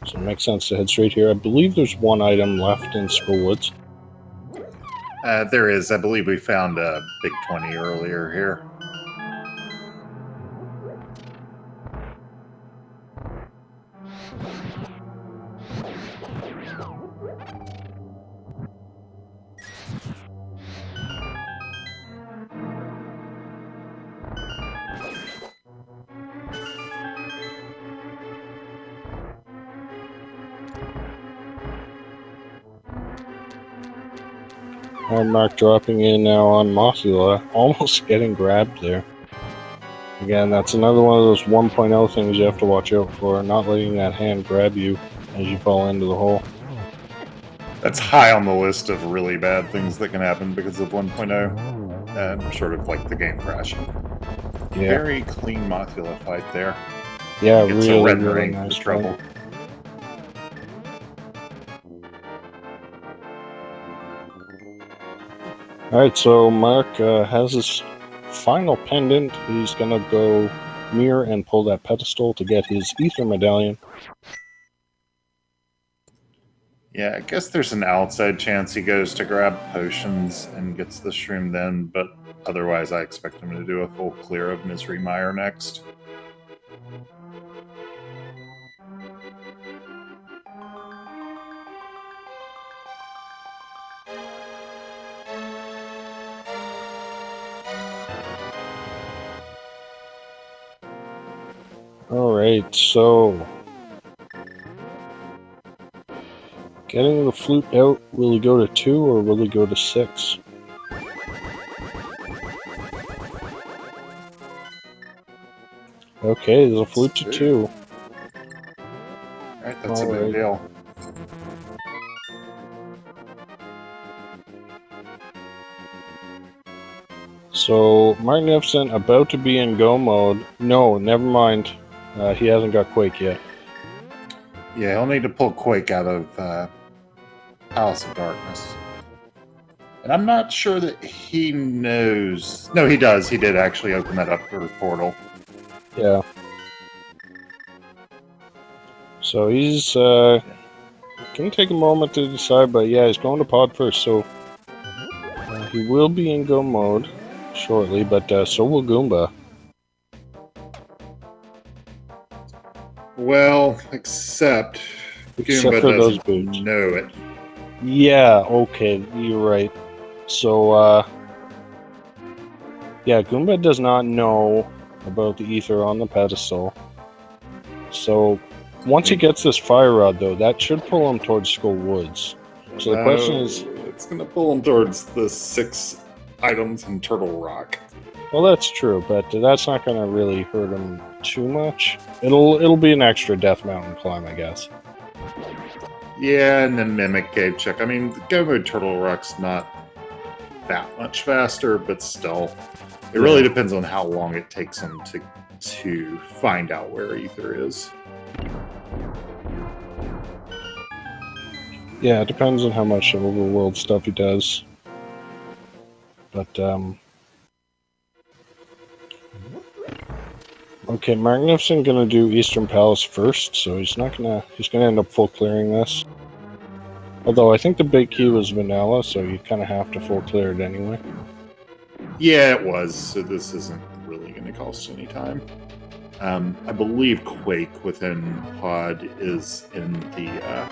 So it makes sense to head straight here. I believe there's one item left in Skullwoods. There is. I believe we found a big 20 earlier here. And Mark dropping in now on Mothula, almost getting grabbed there. Again, that's another one of those 1.0 things you have to watch out for, not letting that hand grab you as you fall into the hole. That's high on the list of really bad things that can happen because of 1.0. Sort of like the game crashing. Yeah. Very clean Mothula fight there. Yeah, Gets really, a red really ring nice for trouble. fight. Alright, so Mark has his final pendant. He's gonna go mirror and pull that pedestal to get his ether medallion. Yeah, I guess there's an outside chance he goes to grab potions and gets the shroom then, but otherwise I expect him to do a full clear of Misery Mire next. Alright, so getting the flute out, will he go to 2 or will he go to 6? Okay, there's a flute to 2. Alright, that's a big deal. So, Marcnificent about to be in go mode. No, never mind. He hasn't got Quake yet. Yeah, he'll need to pull Quake out of Palace of Darkness. And I'm not sure that he knows... No, he does. He did actually open that up for portal. Yeah. So he's gonna take a moment to decide, but yeah, he's going to pod first, so he will be in go mode shortly, but so will Goomba. Well, except Except Goomba for those doesn't boots. know it. Yeah, okay, you're right. So, yeah, Goomba does not know about the ether on the pedestal. So, once he gets this fire rod, though, that should pull him towards Skull Woods. So the question is... It's going to pull him towards the 6 items in Turtle Rock. Well, that's true, but that's not going to really hurt him too much. It'll be an extra Death Mountain climb, I guess. Yeah, and then Mimic Cave Check. I mean, Go Mode Turtle Rock's not that much faster, but still. It really depends on how long it takes him to find out where Ether is. Yeah, it depends on how much overworld stuff he does. But, okay, Marcnificent gonna do Eastern Palace first, so he's gonna end up full clearing this. Although I think the big key was vanilla, so you kind of have to full clear it anyway. Yeah, it was, so this isn't really going to cost any time. I believe Quake within Pod is in the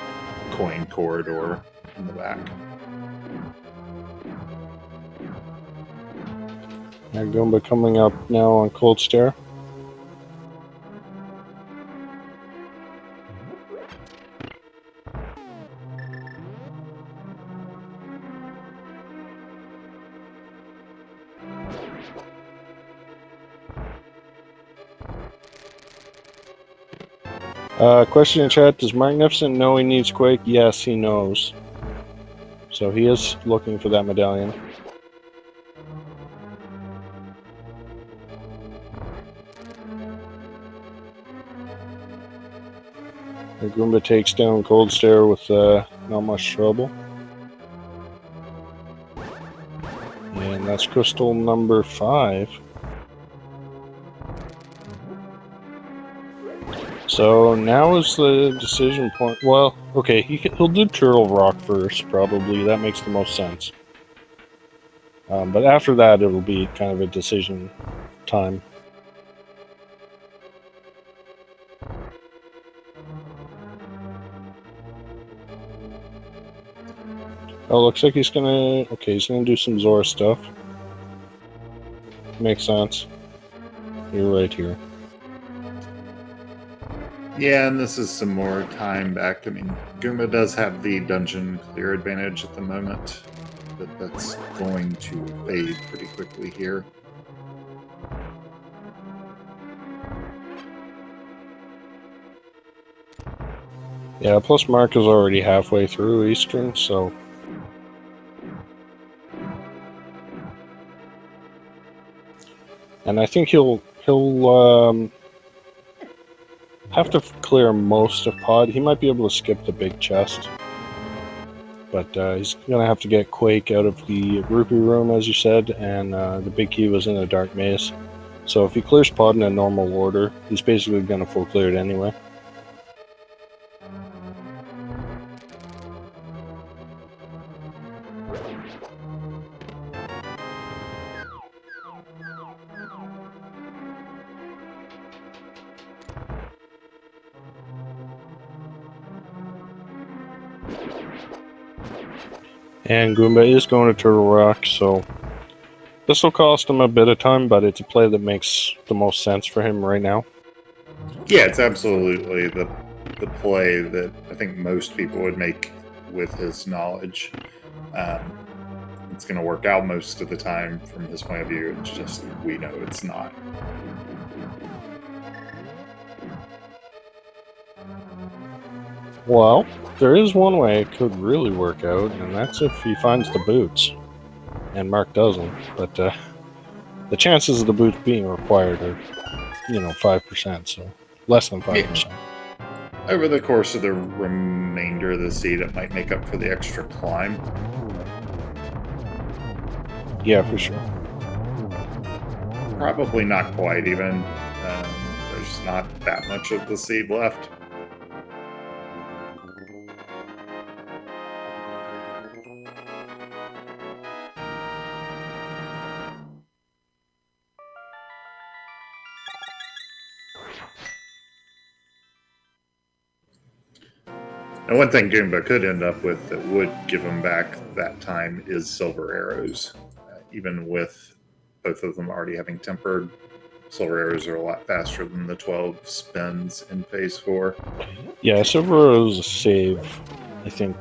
coin corridor in the back. And Goomba coming up now on Cold Stare. Question in chat, does Marcnificent know he needs Quake? Yes, he knows. So he is looking for that medallion. And Goomba takes down Cold Stare with not much trouble. And that's crystal number 5. So now is the decision point. Well, okay, he'll do Turtle Rock first, probably. That makes the most sense. But after that, it'll be kind of a decision time. Oh, looks like he's gonna... Okay, he's gonna do some Zora stuff. Makes sense. You're right here. Yeah, and this is some more time back. I mean, Goomba does have the dungeon clear advantage at the moment, but that's going to fade pretty quickly here. Yeah, plus Mark is already halfway through Eastern, so... And I think he'll have to clear most of Pod. He might be able to skip the big chest. But he's going to have to get Quake out of the Rupee room, as you said, and the big key was in a dark maze. So if he clears Pod in a normal order, he's basically going to full clear it anyway. And Goomba is going to Turtle Rock, so this will cost him a bit of time, but it's a play that makes the most sense for him right now. Yeah, it's absolutely the play that I think most people would make with his knowledge. It's going to work out most of the time from his point of view. It's just we know it's not. Well, there is one way it could really work out, and that's if he finds the boots. And Mark doesn't, but the chances of the boots being required are, 5%, so less than 5%. Yeah. Over the course of the remainder of the seed, it might make up for the extra climb. Yeah, for sure. Probably not quite even. There's not that much of the seed left. And one thing Goomba could end up with that would give him back that time is silver arrows. Even with both of them already having tempered, silver arrows are a lot faster than the 12 spins in phase 4. Yeah, silver arrows save, I think,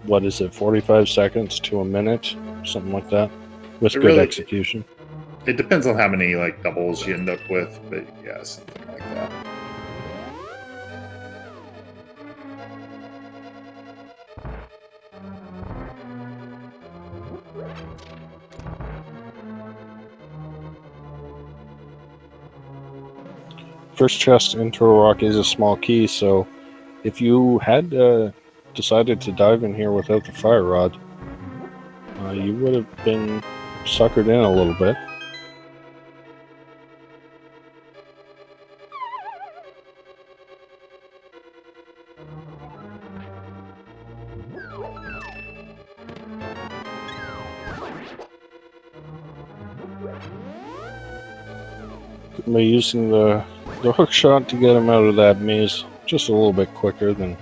45 seconds to a minute, something like that, with good execution. It depends on how many doubles you end up with, but yeah, something like that. First chest in Turtle Rock is a small key, so if you had decided to dive in here without the fire rod, you would have been suckered in a little bit. By using the hook shot to get him out of that maze just a little bit quicker than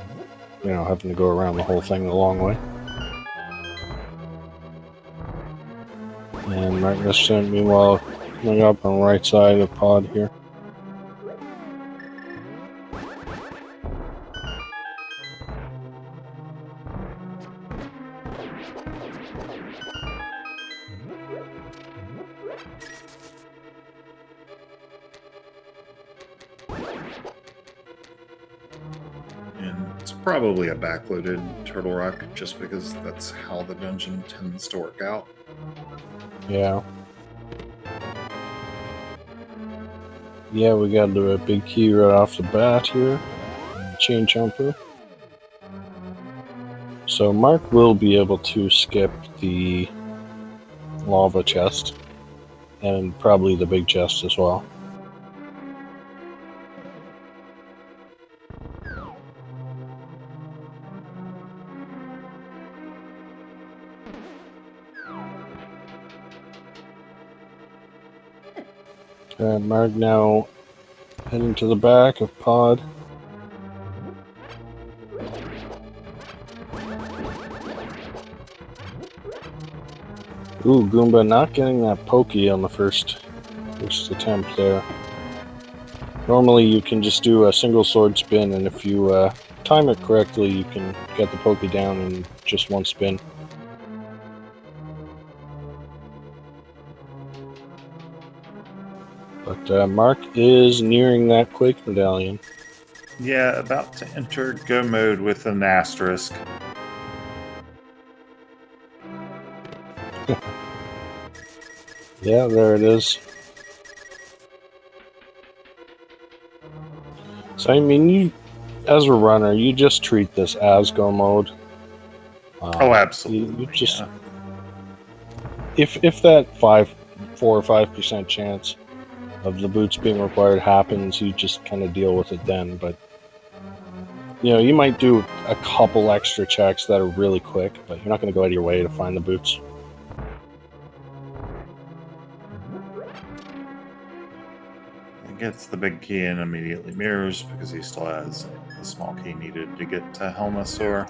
having to go around the whole thing the long way. And Marcnificent, meanwhile, Coming up on the right side of pod here. And it's probably a backloaded Turtle Rock, just because that's how the dungeon tends to work out. Yeah. Yeah, we got the big key right off the bat here. Chain jumper. So Mark will be able to skip the lava chest. And probably the big chest as well. Mark now heading to the back of pod. Ooh, Goomba not getting that pokey on the first attempt there. Normally you can just do a single sword spin, and if you time it correctly, you can get the pokey down in just one spin. But Mark is nearing that Quake medallion. Yeah, about to enter go mode with an asterisk. Yeah, there it is. So I mean, you, as a runner, you just treat this as go mode. Oh, absolutely. You just if that 4 or 5% chance of the boots being required happens, you just kind of deal with it then. But you know, you might do a couple extra checks that are really quick, but you're not going to go out of your way to find the boots. He gets the big key and immediately mirrors because he still has the small key needed to get to Helmasaur.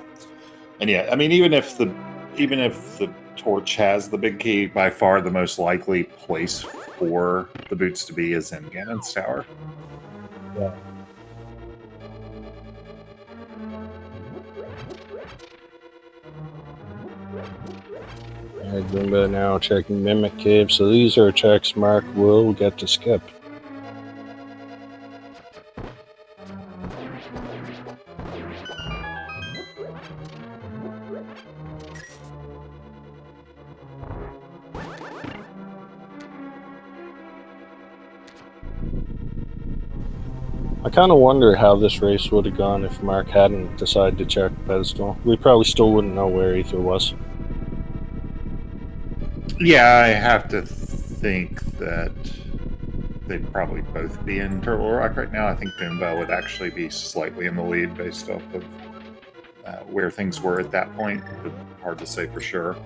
And yeah, I mean, even if the torch has the big key, by far the most likely place for the boots to be is in Ganon's tower. Yeah. Alright, Goomba now checking Mimic Cave. So these are checks Mark will get to skip. I kind of wonder how this race would have gone if Mark hadn't decided to check pedestal. We probably still wouldn't know where Ether was. Yeah, I have to think that they'd probably both be in Turtle Rock right now. I think Goomba would actually be slightly in the lead based off of where things were at that point, but hard to say for sure.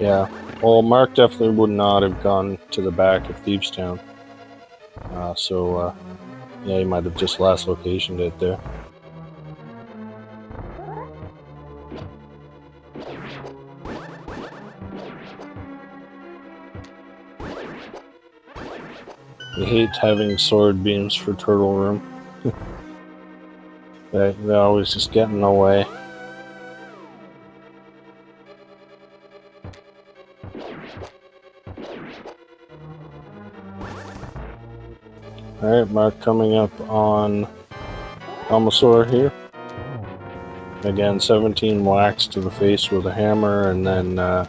Yeah, well, Mark definitely would not have gone to the back of Thieves Town. Yeah, he might have just last locationed it there. I hate having sword beams for Turtle Room. They always just get in the way. Alright, Mark coming up on Helmasaur here. Again, 17 whacks to the face with a hammer, and then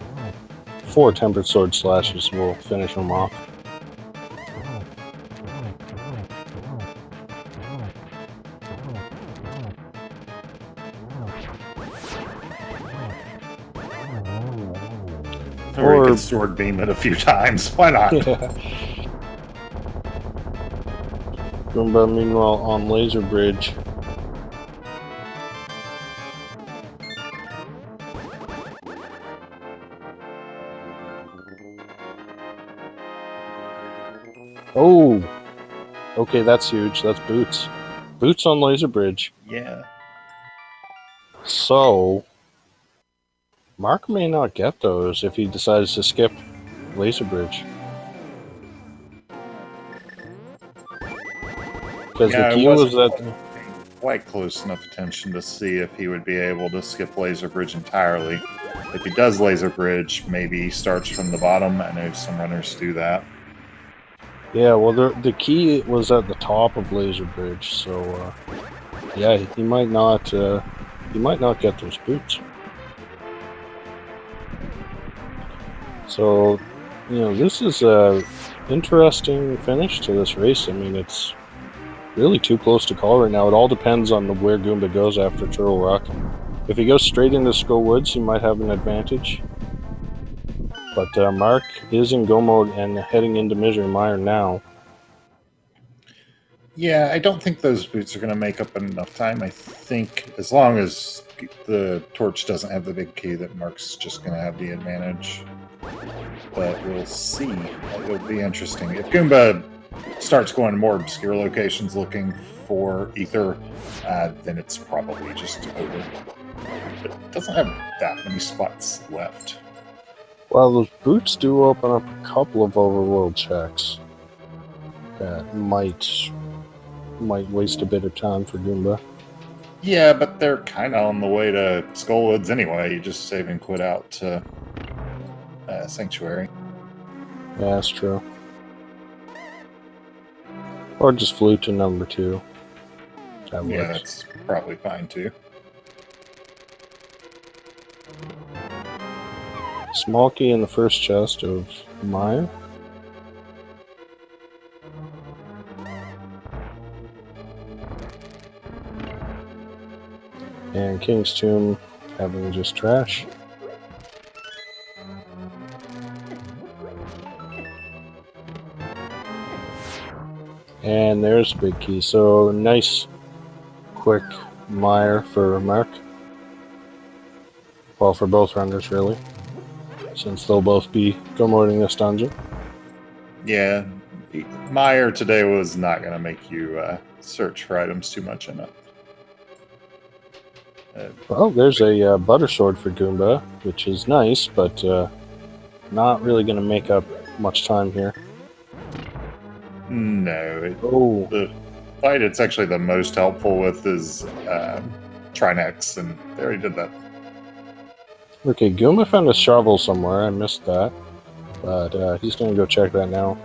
4 tempered sword slashes will finish him off. Or he could sword beam it a few times. Why not? Yeah. Goomba, meanwhile, on Laser Bridge. Oh! Okay, that's huge. That's Boots. Boots on Laser Bridge. Yeah. So, Mark may not get those if he decides to skip Laser Bridge. Because Yeah, the I key was wasn't that. paying quite close enough attention to see if he would be able to skip Laser Bridge entirely. If he does Laser Bridge, maybe he starts from the bottom. I know some runners do that. Yeah, well, the key was at the top of Laser Bridge, so yeah, he might not get those boots. So, this is a interesting finish to this race. I mean, it's really too close to call right now. It all depends on where Goomba goes after Turtle Rock. If he goes straight into Skull Woods, he might have an advantage. But Mark is in go mode and heading into Misery Mire now. Yeah, I don't think those boots are going to make up enough time. I think as long as the torch doesn't have the big key, that Mark's just going to have the advantage. But we'll see. It'll be interesting. If Goomba starts going to more obscure locations looking for Ether, then it's probably just over. But it doesn't have that many spots left. Well, those boots do open up a couple of overworld checks that might waste a bit of time for Goomba. Yeah, but they're kind of on the way to Skullwoods anyway. You just save and quit out to Sanctuary. Yeah, that's true. Or just flew to number 2. That works. Yeah, that's probably fine too. Small key in the first chest of Mire. And King's Tomb having just trash. And there's big key. So nice, quick Mire for Mark. Well, for both runners, really. Since they'll both be go-moding this dungeon. Yeah, Meyer today was not going to make you search for items too much in it. Well, there's a butter sword for Goomba, which is nice, but not really going to make up much time here. No. Oh. The fight it's actually the most helpful with is Trinex, and they already did that. Okay, Goomba found a shovel somewhere. I missed that. But he's going to go check that now.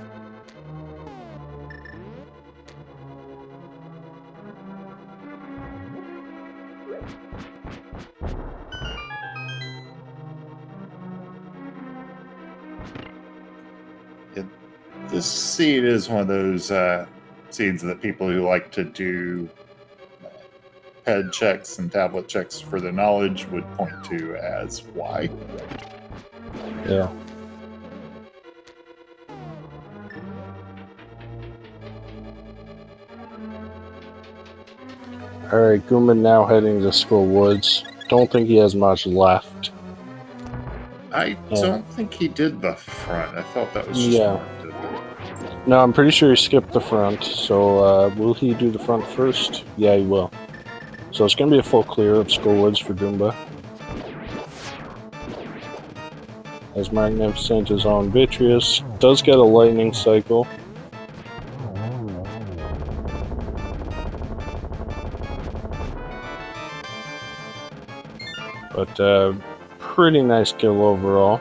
This seed is one of those seeds that people who like to do head checks and tablet checks for their knowledge would point to as why. Yeah. Alright, Goomba now heading to Skull Woods. Don't think he has much left. I don't think he did the front. I thought that was just Mark did it. No, I'm pretty sure he skipped the front. So will he do the front first? Yeah, he will. So it's going to be a full clear of Skull Woods for Goomba. As Marcnificent is on Vitreous. Does get a lightning cycle. But pretty nice kill overall.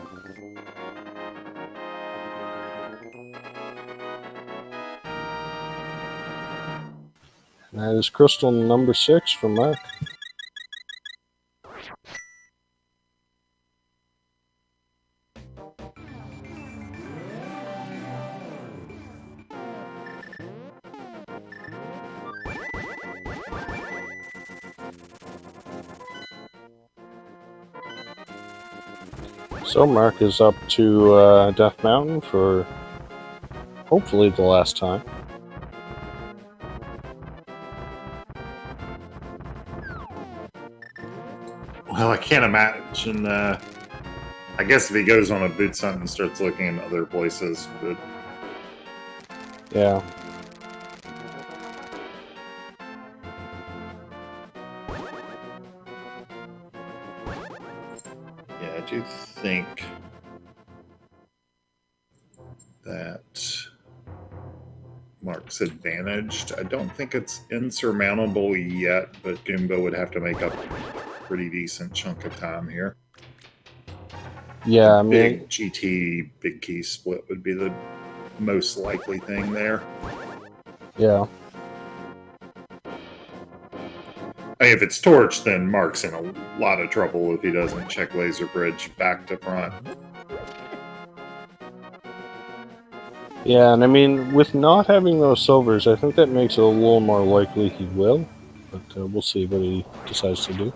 And that is crystal number 6 for Mark. So Mark is up to Death Mountain for hopefully the last time. Well, I can't imagine. I guess if he goes on a boots hunt and starts looking in other places, but yeah. Yeah, I do think that Mark Mark's advantaged. I don't think it's insurmountable yet, but Goomba would have to make up a pretty decent chunk of time here. Yeah, I mean, Big GT, big key split would be the most likely thing there. yeah. If it's Torch, then Mark's in a lot of trouble if he doesn't check Laser Bridge back to front. Yeah, and I mean, with not having those silvers, I think that makes it a little more likely he will. But we'll see what he decides to do.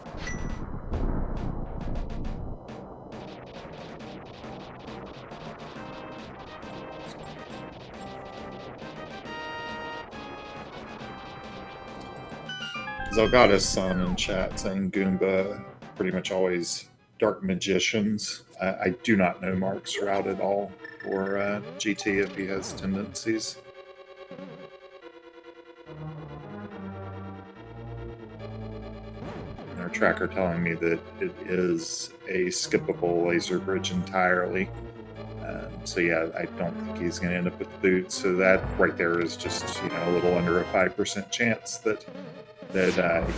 Zelgada's son in chat saying Goomba pretty much always Dark Magicians. I do not know Mark's route at all for GT if he has tendencies. And our tracker telling me that it is a skippable laser bridge entirely. So yeah, I don't think he's going to end up with boots. So that right there is just a little under a 5% chance that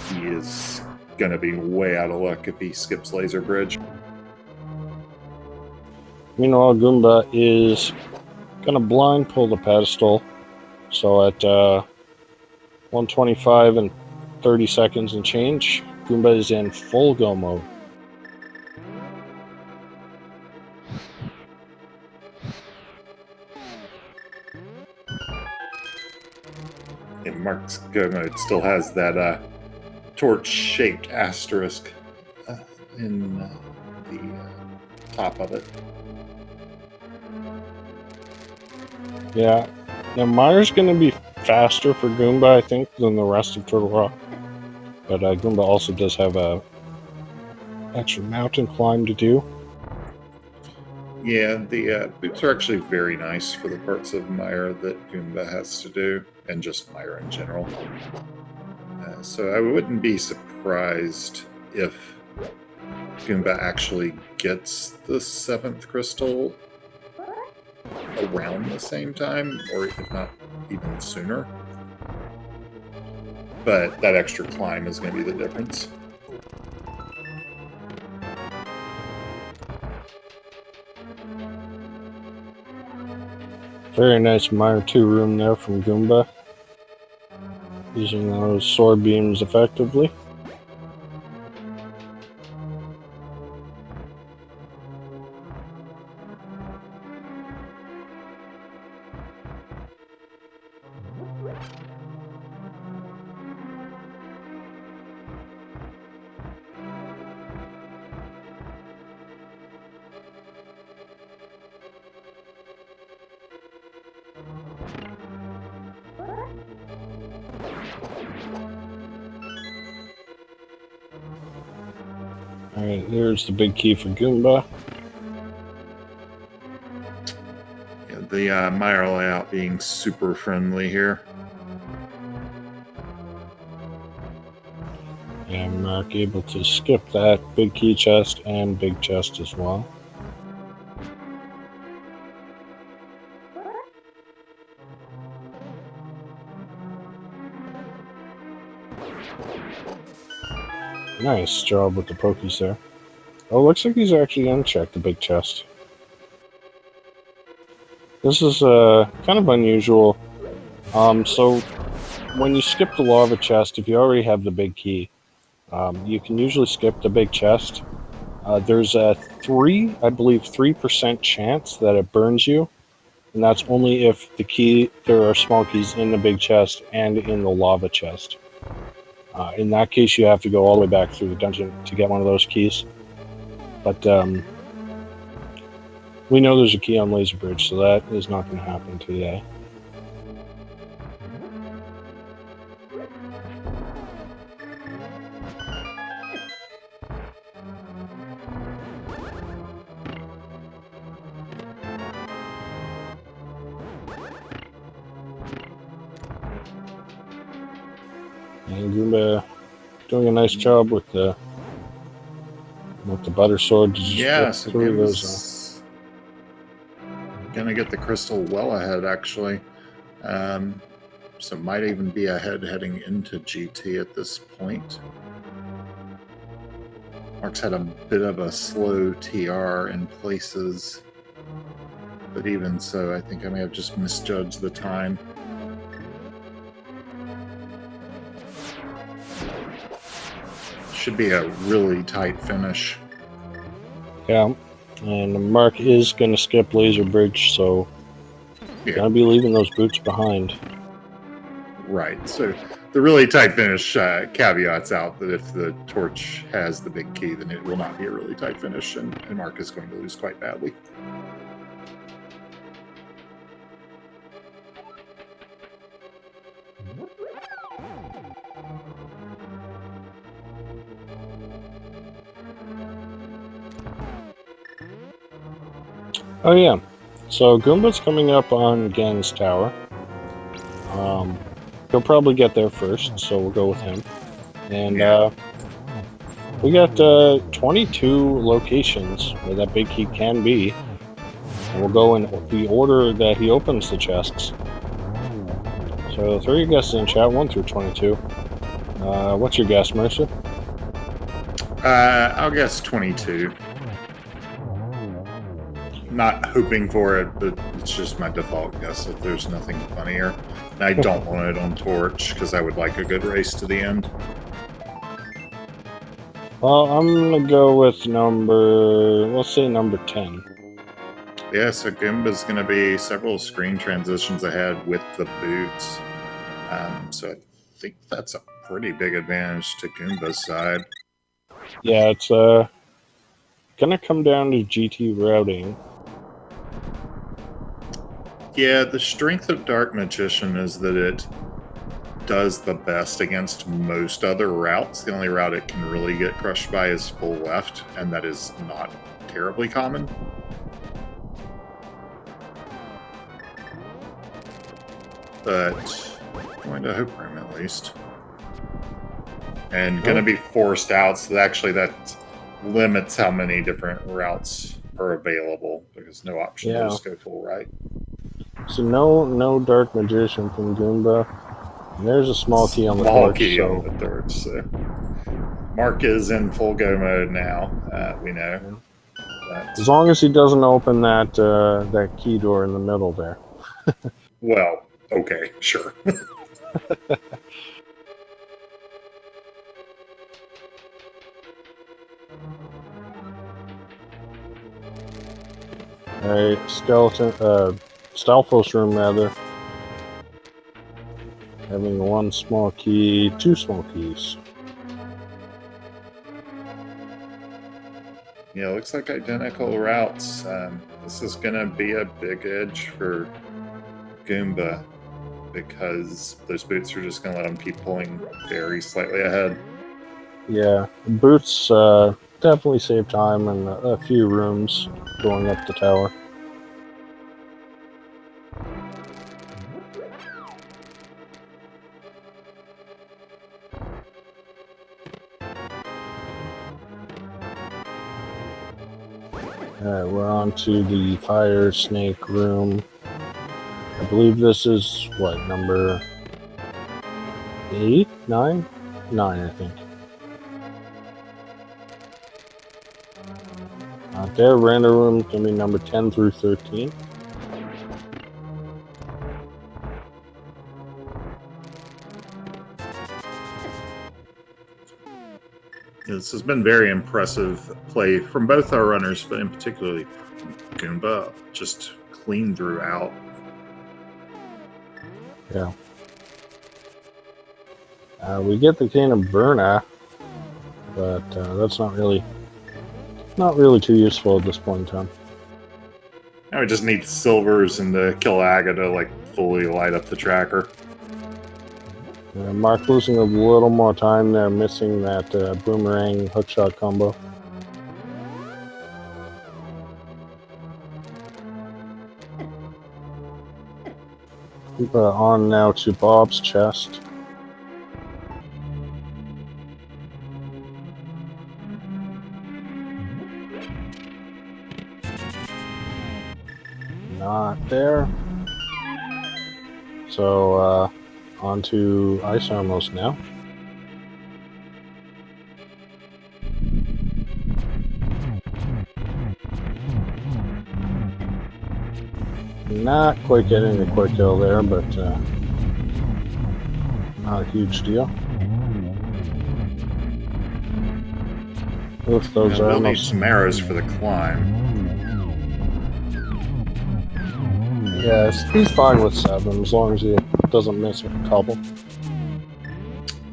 he is going to be way out of luck if he skips laser bridge. Meanwhile, Goomba is going to blind pull the pedestal. So at 125 and 30 seconds and change, Goomba is in full go mode. And Mark's go mode still has that torch-shaped asterisk in the top of it. Yeah. Now, Myra's going to be faster for Goomba, I think, than the rest of Turtle Rock. But Goomba also does have a extra mountain climb to do. Yeah, the boots are actually very nice for the parts of Myra that Goomba has to do, and just Myra in general. So I wouldn't be surprised if Goomba actually gets the 7th crystal around the same time, or if not even sooner. But that extra climb is going to be the difference. Very nice Myra 2 room there from Goomba. Using those sword beams effectively. Alright, here's the big key for Goomba. Yeah, the Myra layout being super friendly here. And Mark able to skip that big key chest and big chest as well. Nice job with the pokies there. Oh, looks like he's actually unchecked the big chest. This is kind of unusual. So when you skip the lava chest, if you already have the big key, you can usually skip the big chest. There's a 3% chance that it burns you, and that's only if there are small keys in the big chest and in the lava chest. In that case, you have to go all the way back through the dungeon to get one of those keys. But we know there's a key on Laser Bridge, so that is not going to happen today. And Goomba doing a nice job with the butter sword to just So through those. Gonna get the crystal well ahead, actually. so might even be ahead heading into GT at this point. Mark's had a bit of a slow TR in places, but even so, I think I may have just misjudged the time. Should be a really tight finish. Yeah, and Mark is going to skip Laser Bridge, so Yeah. going to be leaving those boots behind. Right. So the really tight finish caveats out that if the torch has the big key, then it will not be a really tight finish, and Mark is going to lose quite badly. Oh yeah, so Goomba's coming up on Gen's tower. He'll probably get there first, so we'll go with him. And we got 22 locations where that big key can be. And we'll go in the order that he opens the chests. So 3 guesses in chat, 1 through 22. What's your guess, Mercer? I'll guess 22. Not hoping for it, but it's just my default guess if there's nothing funnier. And I don't want it on Torch because I would like a good race to the end. Well, I'm going to go with let's say number 10. Yeah, so Goomba's going to be several screen transitions ahead with the boots. So I think that's a pretty big advantage to Goomba's side. Yeah, it's going to come down to GT routing. Yeah, the strength of Dark Magician is that it does the best against most other routes. The only route it can really get crushed by is full left, and that is not terribly common. But going to Hope Room at least. And going to be forced out, so actually that limits how many different routes are available, because no option to just go full right. So no Dark Magician from Goomba. And there's a small key on the torch. On the torch, so Mark is in full go mode now. We know. As long as he doesn't open that key door in the middle there. Well, okay, sure. Alright, Stalfos room rather. Having 1 small key, 2 small keys. Yeah, looks like identical routes. This is going to be a big edge for Goomba because those boots are just going to let him keep pulling very slightly ahead. Yeah, boots definitely save time and a few rooms going up the tower. Alright, we're on to the fire snake room. I believe this is, what, number 8? 9? 9, I think. Their random room can be number 10 through 13. This has been very impressive play from both our runners, but in particularly Goomba, just clean throughout. Yeah. We get the Cane of Burna, but that's not really too useful at this point in time. Now we just need silvers and the Kill Aga to like fully light up the tracker. Mark losing a little more time there, missing that boomerang hookshot combo. On now to Bob's chest. Not there. So onto ice almost now. Not quite getting the quick kill there, but not a huge deal. Oof, those are They'll need almost... some arrows for the climb. Yeah, he's fine with 7 as long as he doesn't miss a couple.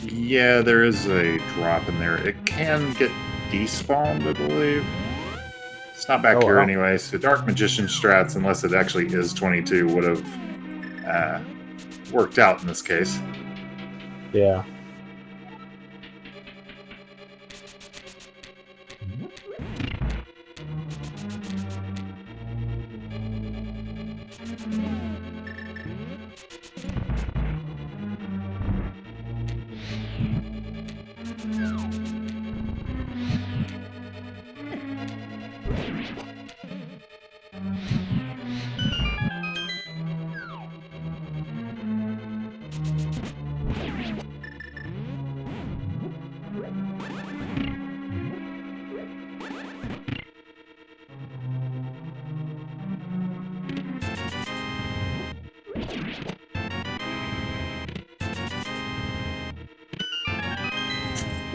Yeah, there is a drop in there. It can get despawned, I believe. It's not back here anyway, so Dark Magician strats, unless it actually is 22, would have worked out in this case. Yeah.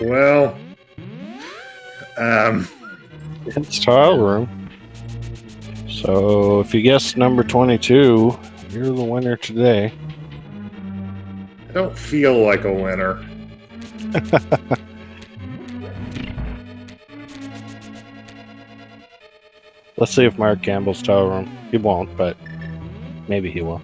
Well, it's tile room. So if you guessed number 22, you're the winner today. I don't feel like a winner. Let's see if Mark Campbell's tile room. He won't, but maybe he will.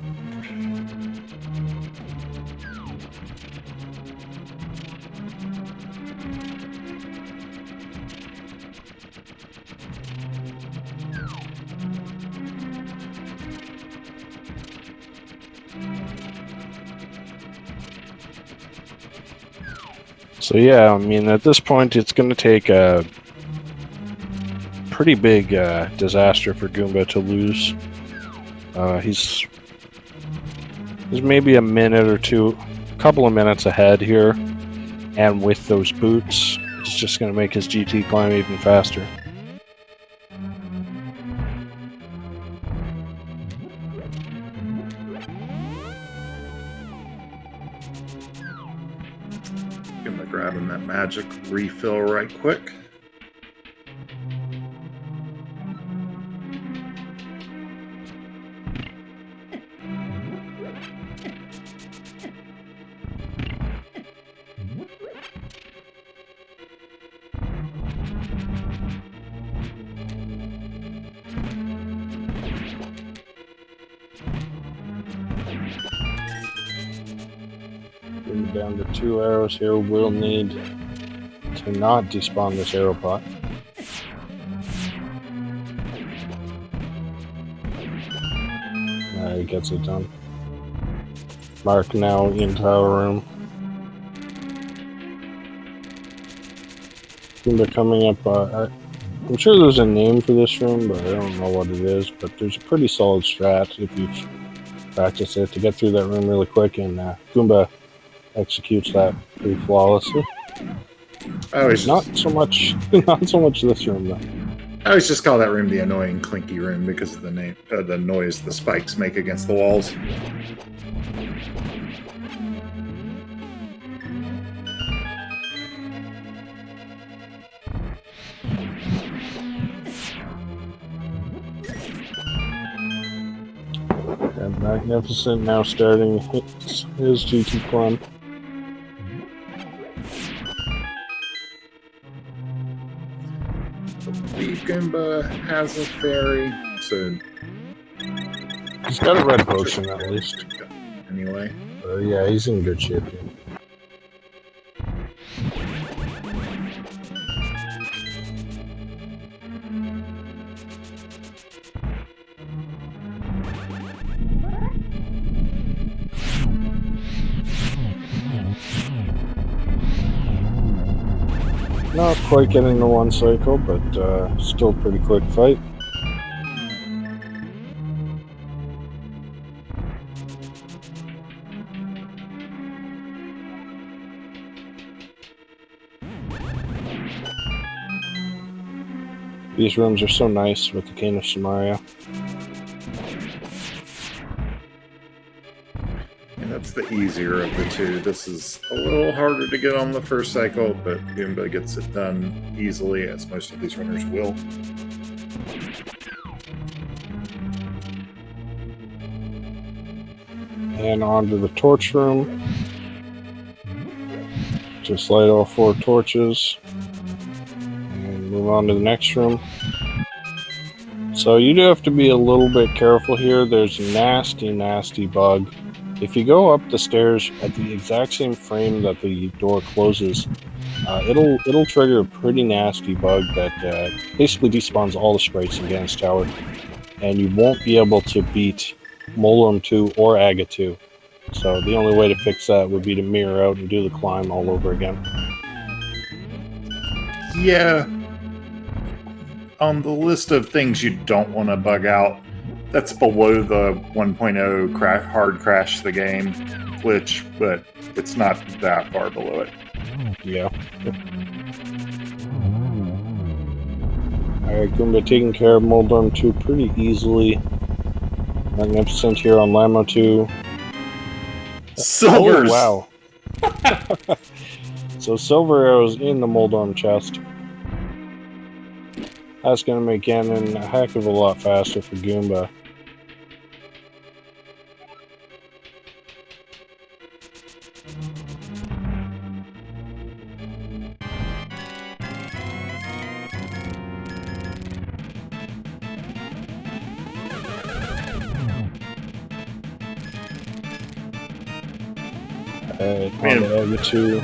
So yeah, I mean, at this point, it's going to take a pretty big disaster for Goomba to lose. He's maybe a minute or two, a couple of minutes ahead here, and with those boots, it's just going to make his GT climb even faster. Gonna grabbing that magic refill right quick. Bring it down to 2 arrows here. We'll need to not despawn this arrow pot. He gets it done. Mark now in tile room. Goomba coming up. I'm sure there's a name for this room, but I don't know what it is. But there's a pretty solid strat if you practice it to get through that room really quick, and Goomba executes that pretty flawlessly. Not so much this room though. I always just call that room the annoying clinky room because of the name, the noise the spikes make against the walls. And Marcnificent now starting his GT climb. Goomba has a fairy, so he's got a red potion at least. Anyway, yeah, he's in good shape here. Not quite getting the 1 cycle, but still pretty quick fight. These rooms are so nice with the Cane of Samaria. And that's the easier of the two. This is a little harder to get on the first cycle, but Goomba gets it done easily, as most of these runners will. And onto the torch room. Just light all 4 torches. And move on to the next room. So you do have to be a little bit careful here. There's a nasty, nasty bug. If you go up the stairs at the exact same frame that the door closes, it'll trigger a pretty nasty bug that basically despawns all the sprites in Ganon's Tower, and you won't be able to beat Molorm 2 or Aga 2. So the only way to fix that would be to mirror out and do the climb all over again. Yeah. On the list of things you don't want to bug out, that's below the 1.0 hard crash the game glitch, but it's not that far below it. Yeah. Alright, Goomba taking care of Molorm 2 pretty easily. Marcnificent here on Lamo 2. Silvers! Oh, wow. So silver arrows in the Molorm chest. That's going to make Ganon a heck of a lot faster for Goomba. On to Aga 2.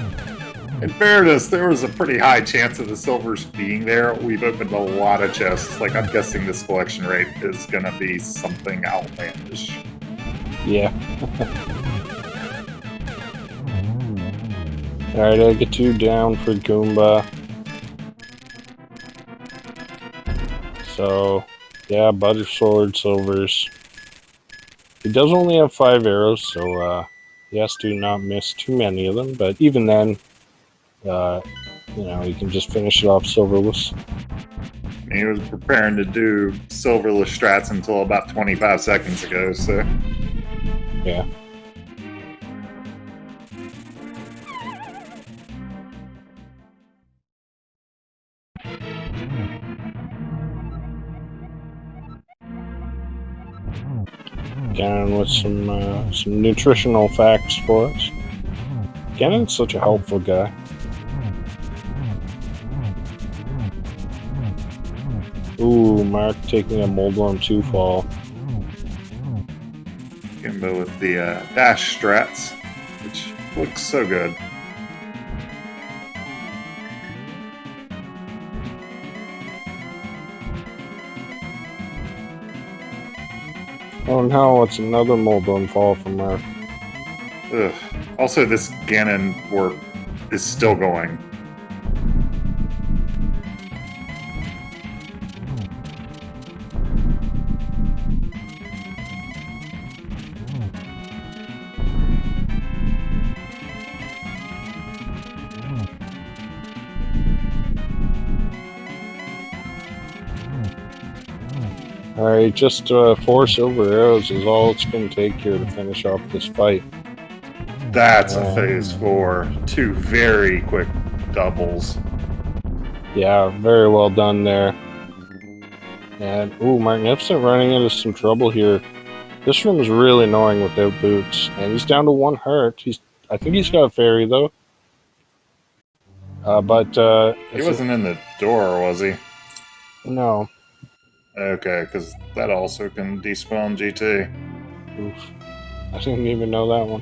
In fairness, there was a pretty high chance of the silvers being there. We've opened a lot of chests. Like, I'm guessing this collection rate is going to be something outlandish. Yeah. Alright, Aga 2 down for Goomba. So, yeah, Butter Sword, silvers. He does only have 5 arrows, so he has to not miss too many of them. But even then, you know, you can just finish it off silverless. He was preparing to do silverless strats until about 25 seconds ago, so... Yeah. Ganon with some nutritional facts for us. Ganon's such a helpful guy. Ooh, Mark taking a Molorm 2 fall. Goomba with the dash strats, which looks so good. Oh no, it's another Molorm fall from Mark. Ugh. Also, this Ganon warp is still going. Alright, just 4 silver arrows is all it's going to take here to finish off this fight. That's a phase 4. 2 very quick doubles. Yeah, very well done there. And, ooh, Marcnificent running into some trouble here. This room is really annoying without boots. And he's down to 1 heart. I think he's got a fairy, though. He wasn't in the door, was he? No. Okay, because that also can despawn GT. Oof. I didn't even know that one.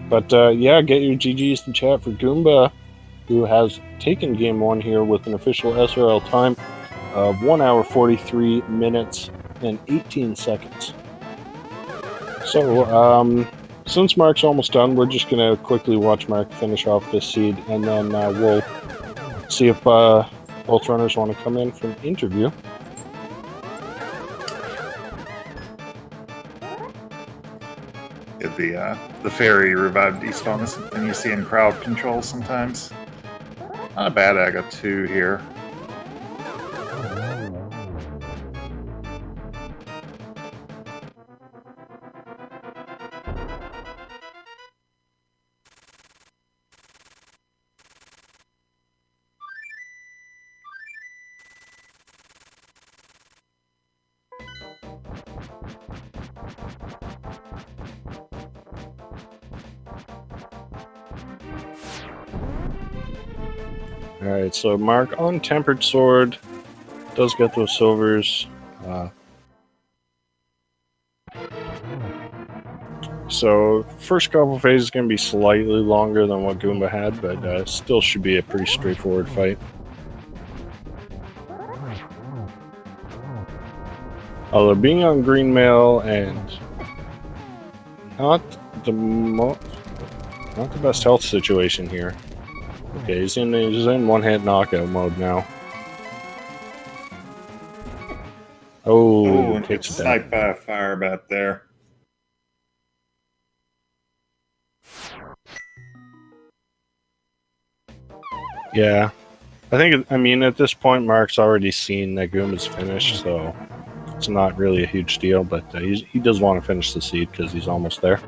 But, yeah, get your GGs in chat for Goomba, who has taken Game 1 here with an official SRL time of 1 hour, 43 minutes, and 18 seconds. So, since Mark's almost done, we're just going to quickly watch Mark finish off this seed, and then we'll see if both runners want to come in for an interview. The fairy revived despawn is something you see in crowd control sometimes. Not a bad Aga 2 here. Alright, so Mark on Tempered Sword does get those silvers. So first couple phases is going to be slightly longer than what Goomba had, but still should be a pretty straightforward fight. Although being on green mail and not the best health situation here. Okay, he's in one-hit knockout mode now. Oh, and takes gets it down. sniped by a fire bat there. Yeah. I mean, at this point, Mark's already seen that Goomba's finished, so it's not really a huge deal, but he does want to finish the seed because he's almost there.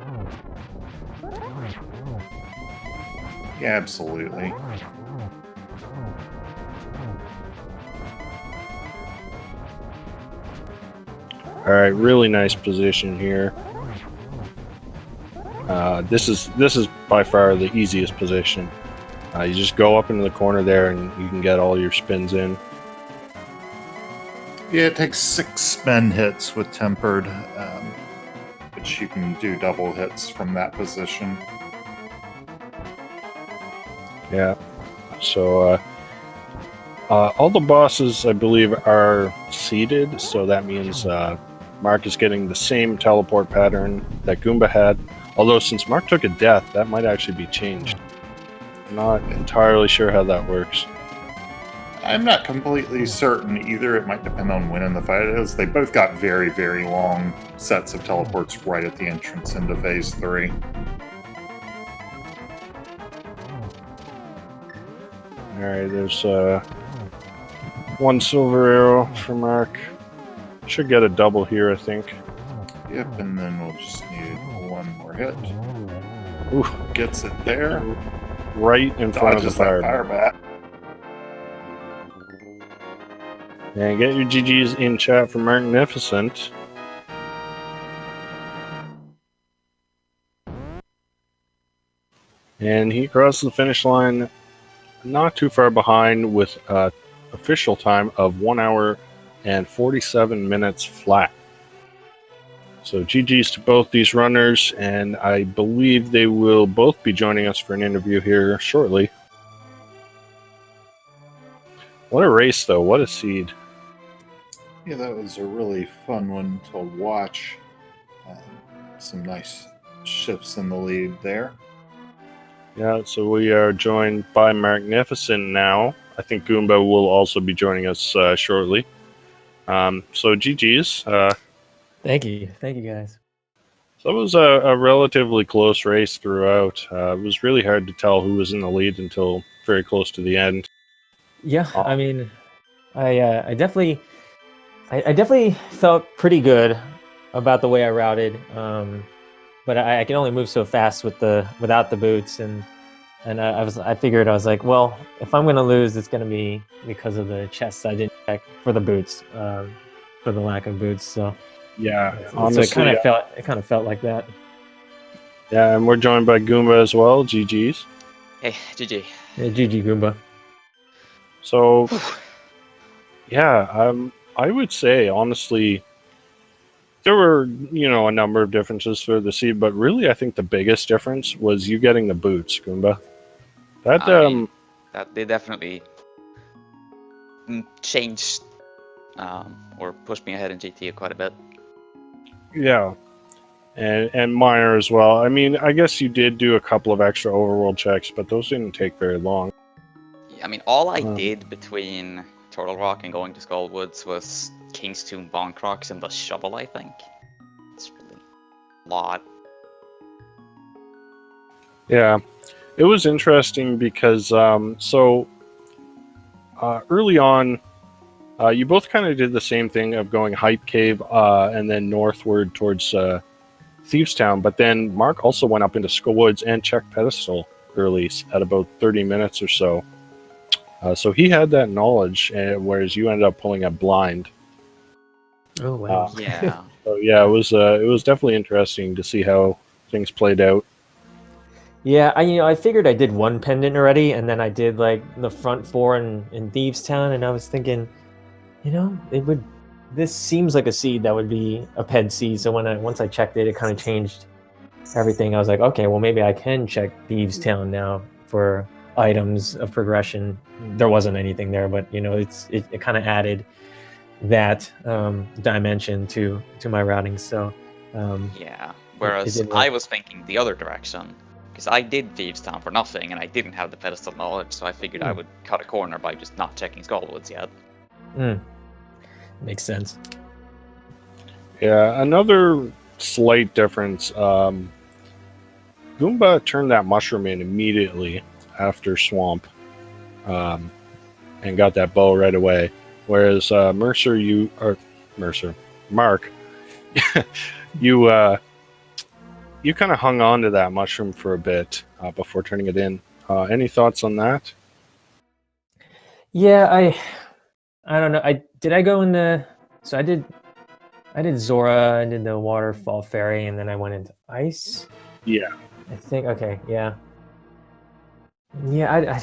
Yeah, absolutely. Alright, really nice position here. This is by far the easiest position. You just go up into the corner there and you can get all your spins in. Yeah, it takes 6 spin hits with Tempered, which you can do double hits from that position. Yeah. So all the bosses, I believe, are seeded, so that means Mark is getting the same teleport pattern that Goomba had. Although since Mark took a death, that might actually be changed. I'm not entirely sure how that works. I'm not completely certain either. It might depend on when in the fight it is. They both got very, very long sets of teleports right at the entrance into Phase 3. Alright, there's one silver arrow for Mark. Should get a double here, I think. Yep, and then we'll just need one more hit. Ooh, Gets it there. right in front of the Dodges that fire. fire bat. And get your GGs in chat for Marcnificent. And he crosses the finish line not too far behind with official time of 1 hour and 47 minutes flat. So GG's to both these runners, and I believe they will both be joining us for an interview here shortly. What a race, though. What a seed. Yeah, that was a really fun one to watch. Some nice shifts in the lead there. Yeah, so we are joined by Marcnificent now. I think Goomba will also be joining us shortly. So GG's. Thank you guys. So it was a relatively close race throughout. It was really hard to tell who was in the lead until very close to the end. Yeah, I mean, I definitely felt pretty good about the way I routed, but I can only move so fast without the boots, and I figured I was like, well, if I'm gonna lose, it's gonna be because of the chests I didn't check for the boots, for the lack of boots. So Yeah, honestly, so it kind of felt like that. Yeah, and we're joined by Goomba as well. GG's. Hey, GG. Yeah, GG Goomba. So, yeah, I would say honestly, there were a number of differences for the seed, but really I think the biggest difference was you getting the boots, Goomba. That they definitely changed or pushed me ahead in GT quite a bit. Yeah, and minor as well. I mean, I guess you did do a couple of extra overworld checks, but those didn't take very long. I mean, all I did between Turtle Rock and going to Skullwoods was King's Tomb, Bone Crocs, and the shovel, I think. It's really a lot. Yeah, it was interesting because early on, you both kind of did the same thing of going Hype Cave and then northward towards Thieves Town, but then Mark also went up into Skullwoods and checked Pedestal early at about 30 minutes or so. So he had that knowledge, whereas you ended up pulling a blind. Oh wow! Yeah. So yeah, it was definitely interesting to see how things played out. Yeah, I figured I did one pendant already, and then I did like the front 4 in Thieves Town, and I was thinking, it would. This seems like a seed that would be a ped seed. So once I checked it, it kind of changed everything. I was like, okay, well maybe I can check Thieves Town now for items of progression. There wasn't anything there, but it kind of added that dimension to my routing. So Yeah. it Whereas did I work. was thinking the other direction, because I did Thieves Town for nothing, and I didn't have the pedestal knowledge, so I figured I would cut a corner by just not checking Skullwoods yet. Makes sense. Yeah, another slight difference. Goomba turned that mushroom in immediately after Swamp, and got that bow right away. Whereas Mark, you you kind of hung on to that mushroom for a bit before turning it in. Any thoughts on that? Yeah, I don't know. I go in the so I did Zora, I did the Waterfall Fairy, and then I went into Ice. Yeah. I think okay, yeah. Yeah,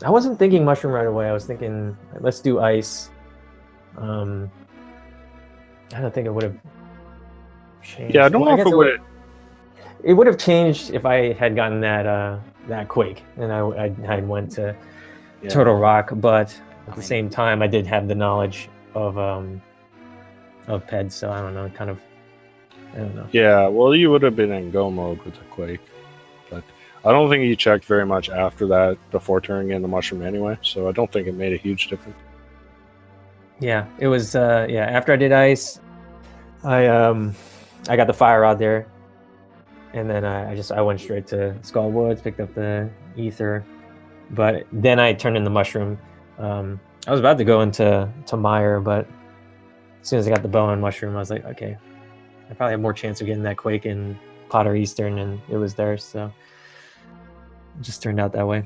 I wasn't thinking mushroom right away. I was thinking let's do Ice. I don't think it would have changed. Yeah, I don't know I if guess it would. it would have changed if I had gotten that Quake and I went to Turtle Rock, but at the same time I did have the knowledge of Ped, so I don't know, I don't know. Yeah, well, you would have been in go mode with the Quake, but I don't think you checked very much after that before turning in the mushroom anyway, so I don't think it made a huge difference. Yeah, it was after I did Ice, I got the fire rod there, and then I went straight to Skullwoods, picked up the ether, but then I turned in the mushroom. I was about to go into Meyer, but as soon as I got the bow and mushroom, I was like, okay, I probably have more chance of getting that Quake in Potter Eastern, and it was there, so it just turned out that way.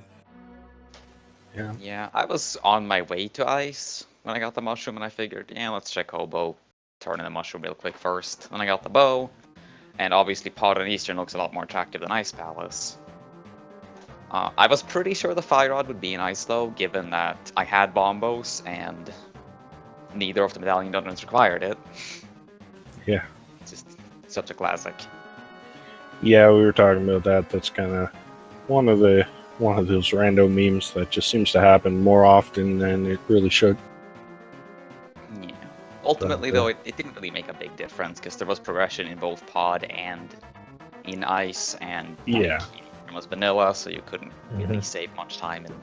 Yeah, I was on my way to Ice when I got the mushroom, and I figured, let's check Hobo, turn in the mushroom real quick first. Then I got the bow, and obviously Potter Eastern looks a lot more attractive than Ice Palace. I was pretty sure the Fire Rod would be in Ice, though, given that I had Bombos, and neither of the Medallion Dungeons required it. Yeah. It's just such a classic. Yeah, we were talking about that. That's kind of one of those random memes that just seems to happen more often than it really should. Yeah. Ultimately, though, it didn't really make a big difference, because there was progression in both Pod and in Ice, and Yeah. it was vanilla, so you couldn't really save much time in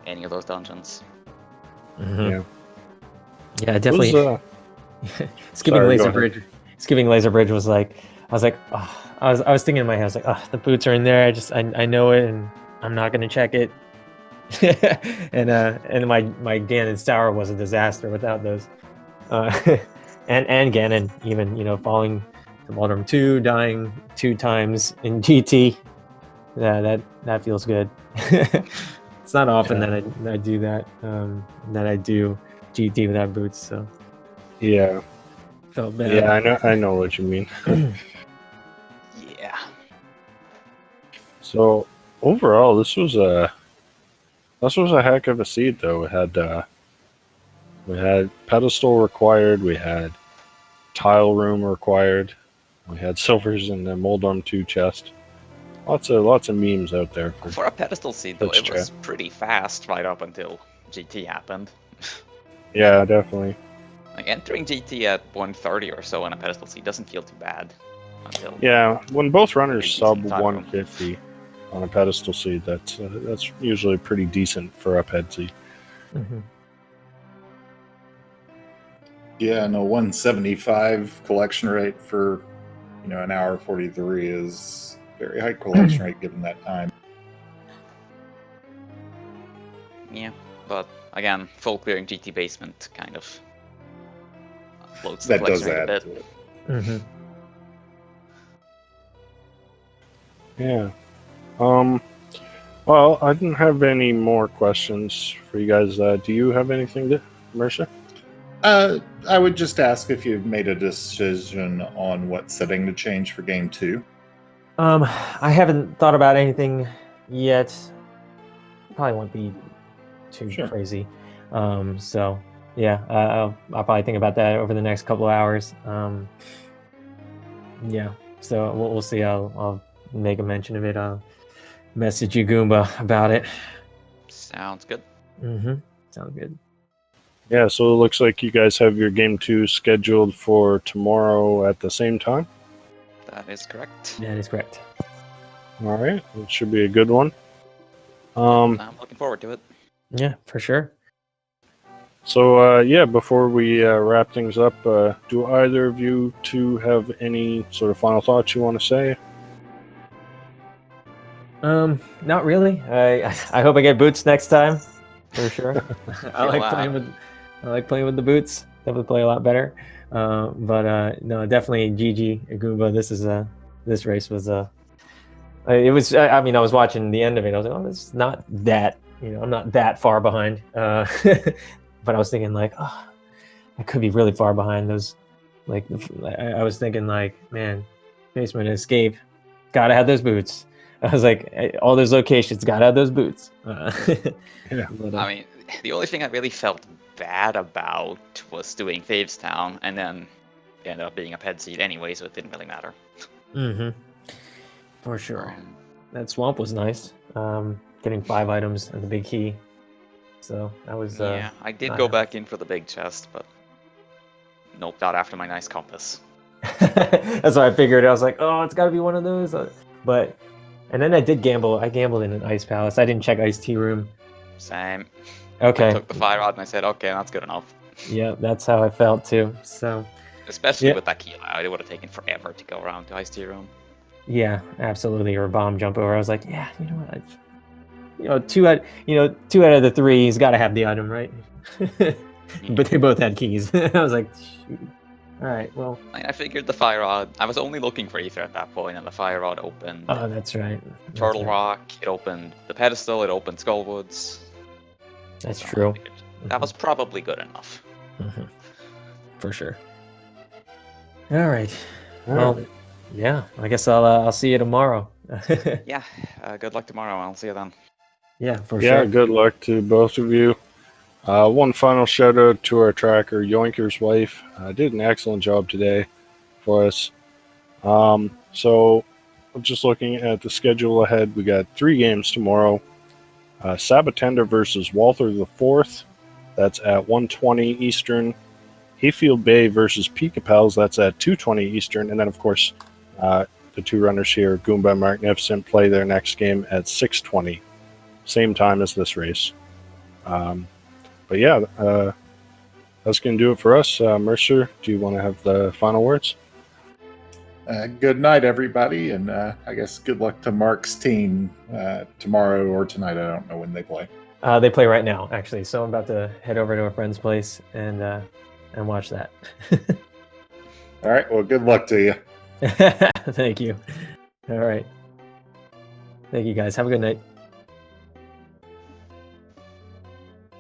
any of those dungeons. Yeah. Yeah, definitely. Skipping Laser Bridge was like, I was like, oh, I was thinking in my head, I was like, oh, the boots are in there. I know it, and I'm not gonna check it. and my Ganon's tower was a disaster without those. And Ganon even falling to Baldurm 2, dying 2 times in GT. Yeah, that feels good. It's not often that I do that. That I do GT without boots. So Yeah. felt bad. Yeah, I know what you mean. Yeah. So overall, this was a heck of a seed, though. We had pedestal required, we had tile room required, we had silvers in the Moldorm 2 chest. Lots of memes out there. For a pedestal seed, though, it was pretty fast right up until GT happened. Yeah, definitely. Like entering GT at 130 or so on a pedestal seed doesn't feel too bad. Until when both runners sub time 150 on a pedestal seed, that's usually pretty decent for a ped seed. Mm-hmm. Yeah, no, 175 collection rate for an hour 43 is very high collection rate given that time. Yeah, but again, full clearing GT basement kind of floats the That does collection rate a add bit. to it. Mm-hmm. Yeah. Well, I didn't have any more questions for you guys. Do you have anything Mercer? I would just ask if you've made a decision on what setting to change for game 2. I haven't thought about anything yet. Probably won't be too Sure. crazy. So yeah, I'll probably think about that over the next couple of hours. Yeah, so we'll see. I'll make a mention of it. I'll message you, Goomba, about it. Sounds good. Mm-hmm. Sounds good. Yeah, so it looks like you guys have your game 2 scheduled for tomorrow at the same time. That is correct. That is correct. All right, it should be a good one. I'm looking forward to it. Yeah, for sure. So yeah, before we wrap things up, do either of you two have any sort of final thoughts you want to say? Not really. I hope I get boots next time, for sure. I like Wow. playing with the boots. Definitely play a lot better. But no, definitely GG Goomba. This race was it was. I mean, I was watching the end of it. I was like, oh, it's not that. I'm not that far behind. But I was thinking like, oh, I could be really far behind those. Like, I was thinking like, man, basement escape, gotta have those boots. I was like, all those locations, gotta have those boots. Yeah. But, I mean, the only thing I really felt bad about was doing Favestown, and then it ended up being a ped seed anyway, so it didn't really matter. mm-hmm. For sure. Um, That swamp was nice. Getting 5 items and the big key. So that was. yeah, I did not go enough. back in for the big chest, but nope, not after my nice compass. That's what I figured. I was like, oh, it's got to be one of those. But, and then I did gamble. I gambled in an ice palace. I didn't check ice tea room. Same. I Okay. took the fire rod and I said, okay, that's good enough. Yeah, that's how I felt too. So, Especially Yeah. with that key out, it would have taken forever to go around to Ice Tea Room. yeah, absolutely. Or a bomb jump over. I was like, yeah, you know what? Two out of the 3, he's got to have the item, right? But they both had keys. I was like, shoot. All right, well. I figured the fire rod. I was only looking for ether at that point, and the fire rod opened Oh, that's right. That's Turtle right. Rock. It opened the pedestal. It opened Skullwoods. That's So I true. figured that was probably good enough. Mhm. For sure. All right. All Well, right. yeah. I guess I'll see you tomorrow. Yeah. Good luck tomorrow. I'll see you then. Yeah, for Yeah, sure. good luck to both of you. One final shout out to our tracker, Yoinker's wife. Did an excellent job today for us. So, just looking at the schedule ahead, we got 3 games tomorrow. Sabatenda versus Walther the Fourth. That's at 1:20 Eastern. Hayfield Bay versus Pika Pals. That's at 2:20 Eastern. And then, of course, the 2 runners here, Goomba and Marcnificent, play their next game at 6:20. Same time as this race. But yeah, that's going to do it for us. Mercer, do you want to have the final words? Good night, everybody, and I guess good luck to Mark's team tomorrow or tonight. I don't know when they play. They play right now, actually. So I'm about to head over to a friend's place and watch that. All right, well, good luck to you. Thank you. All right. Thank you, guys. Have a good night.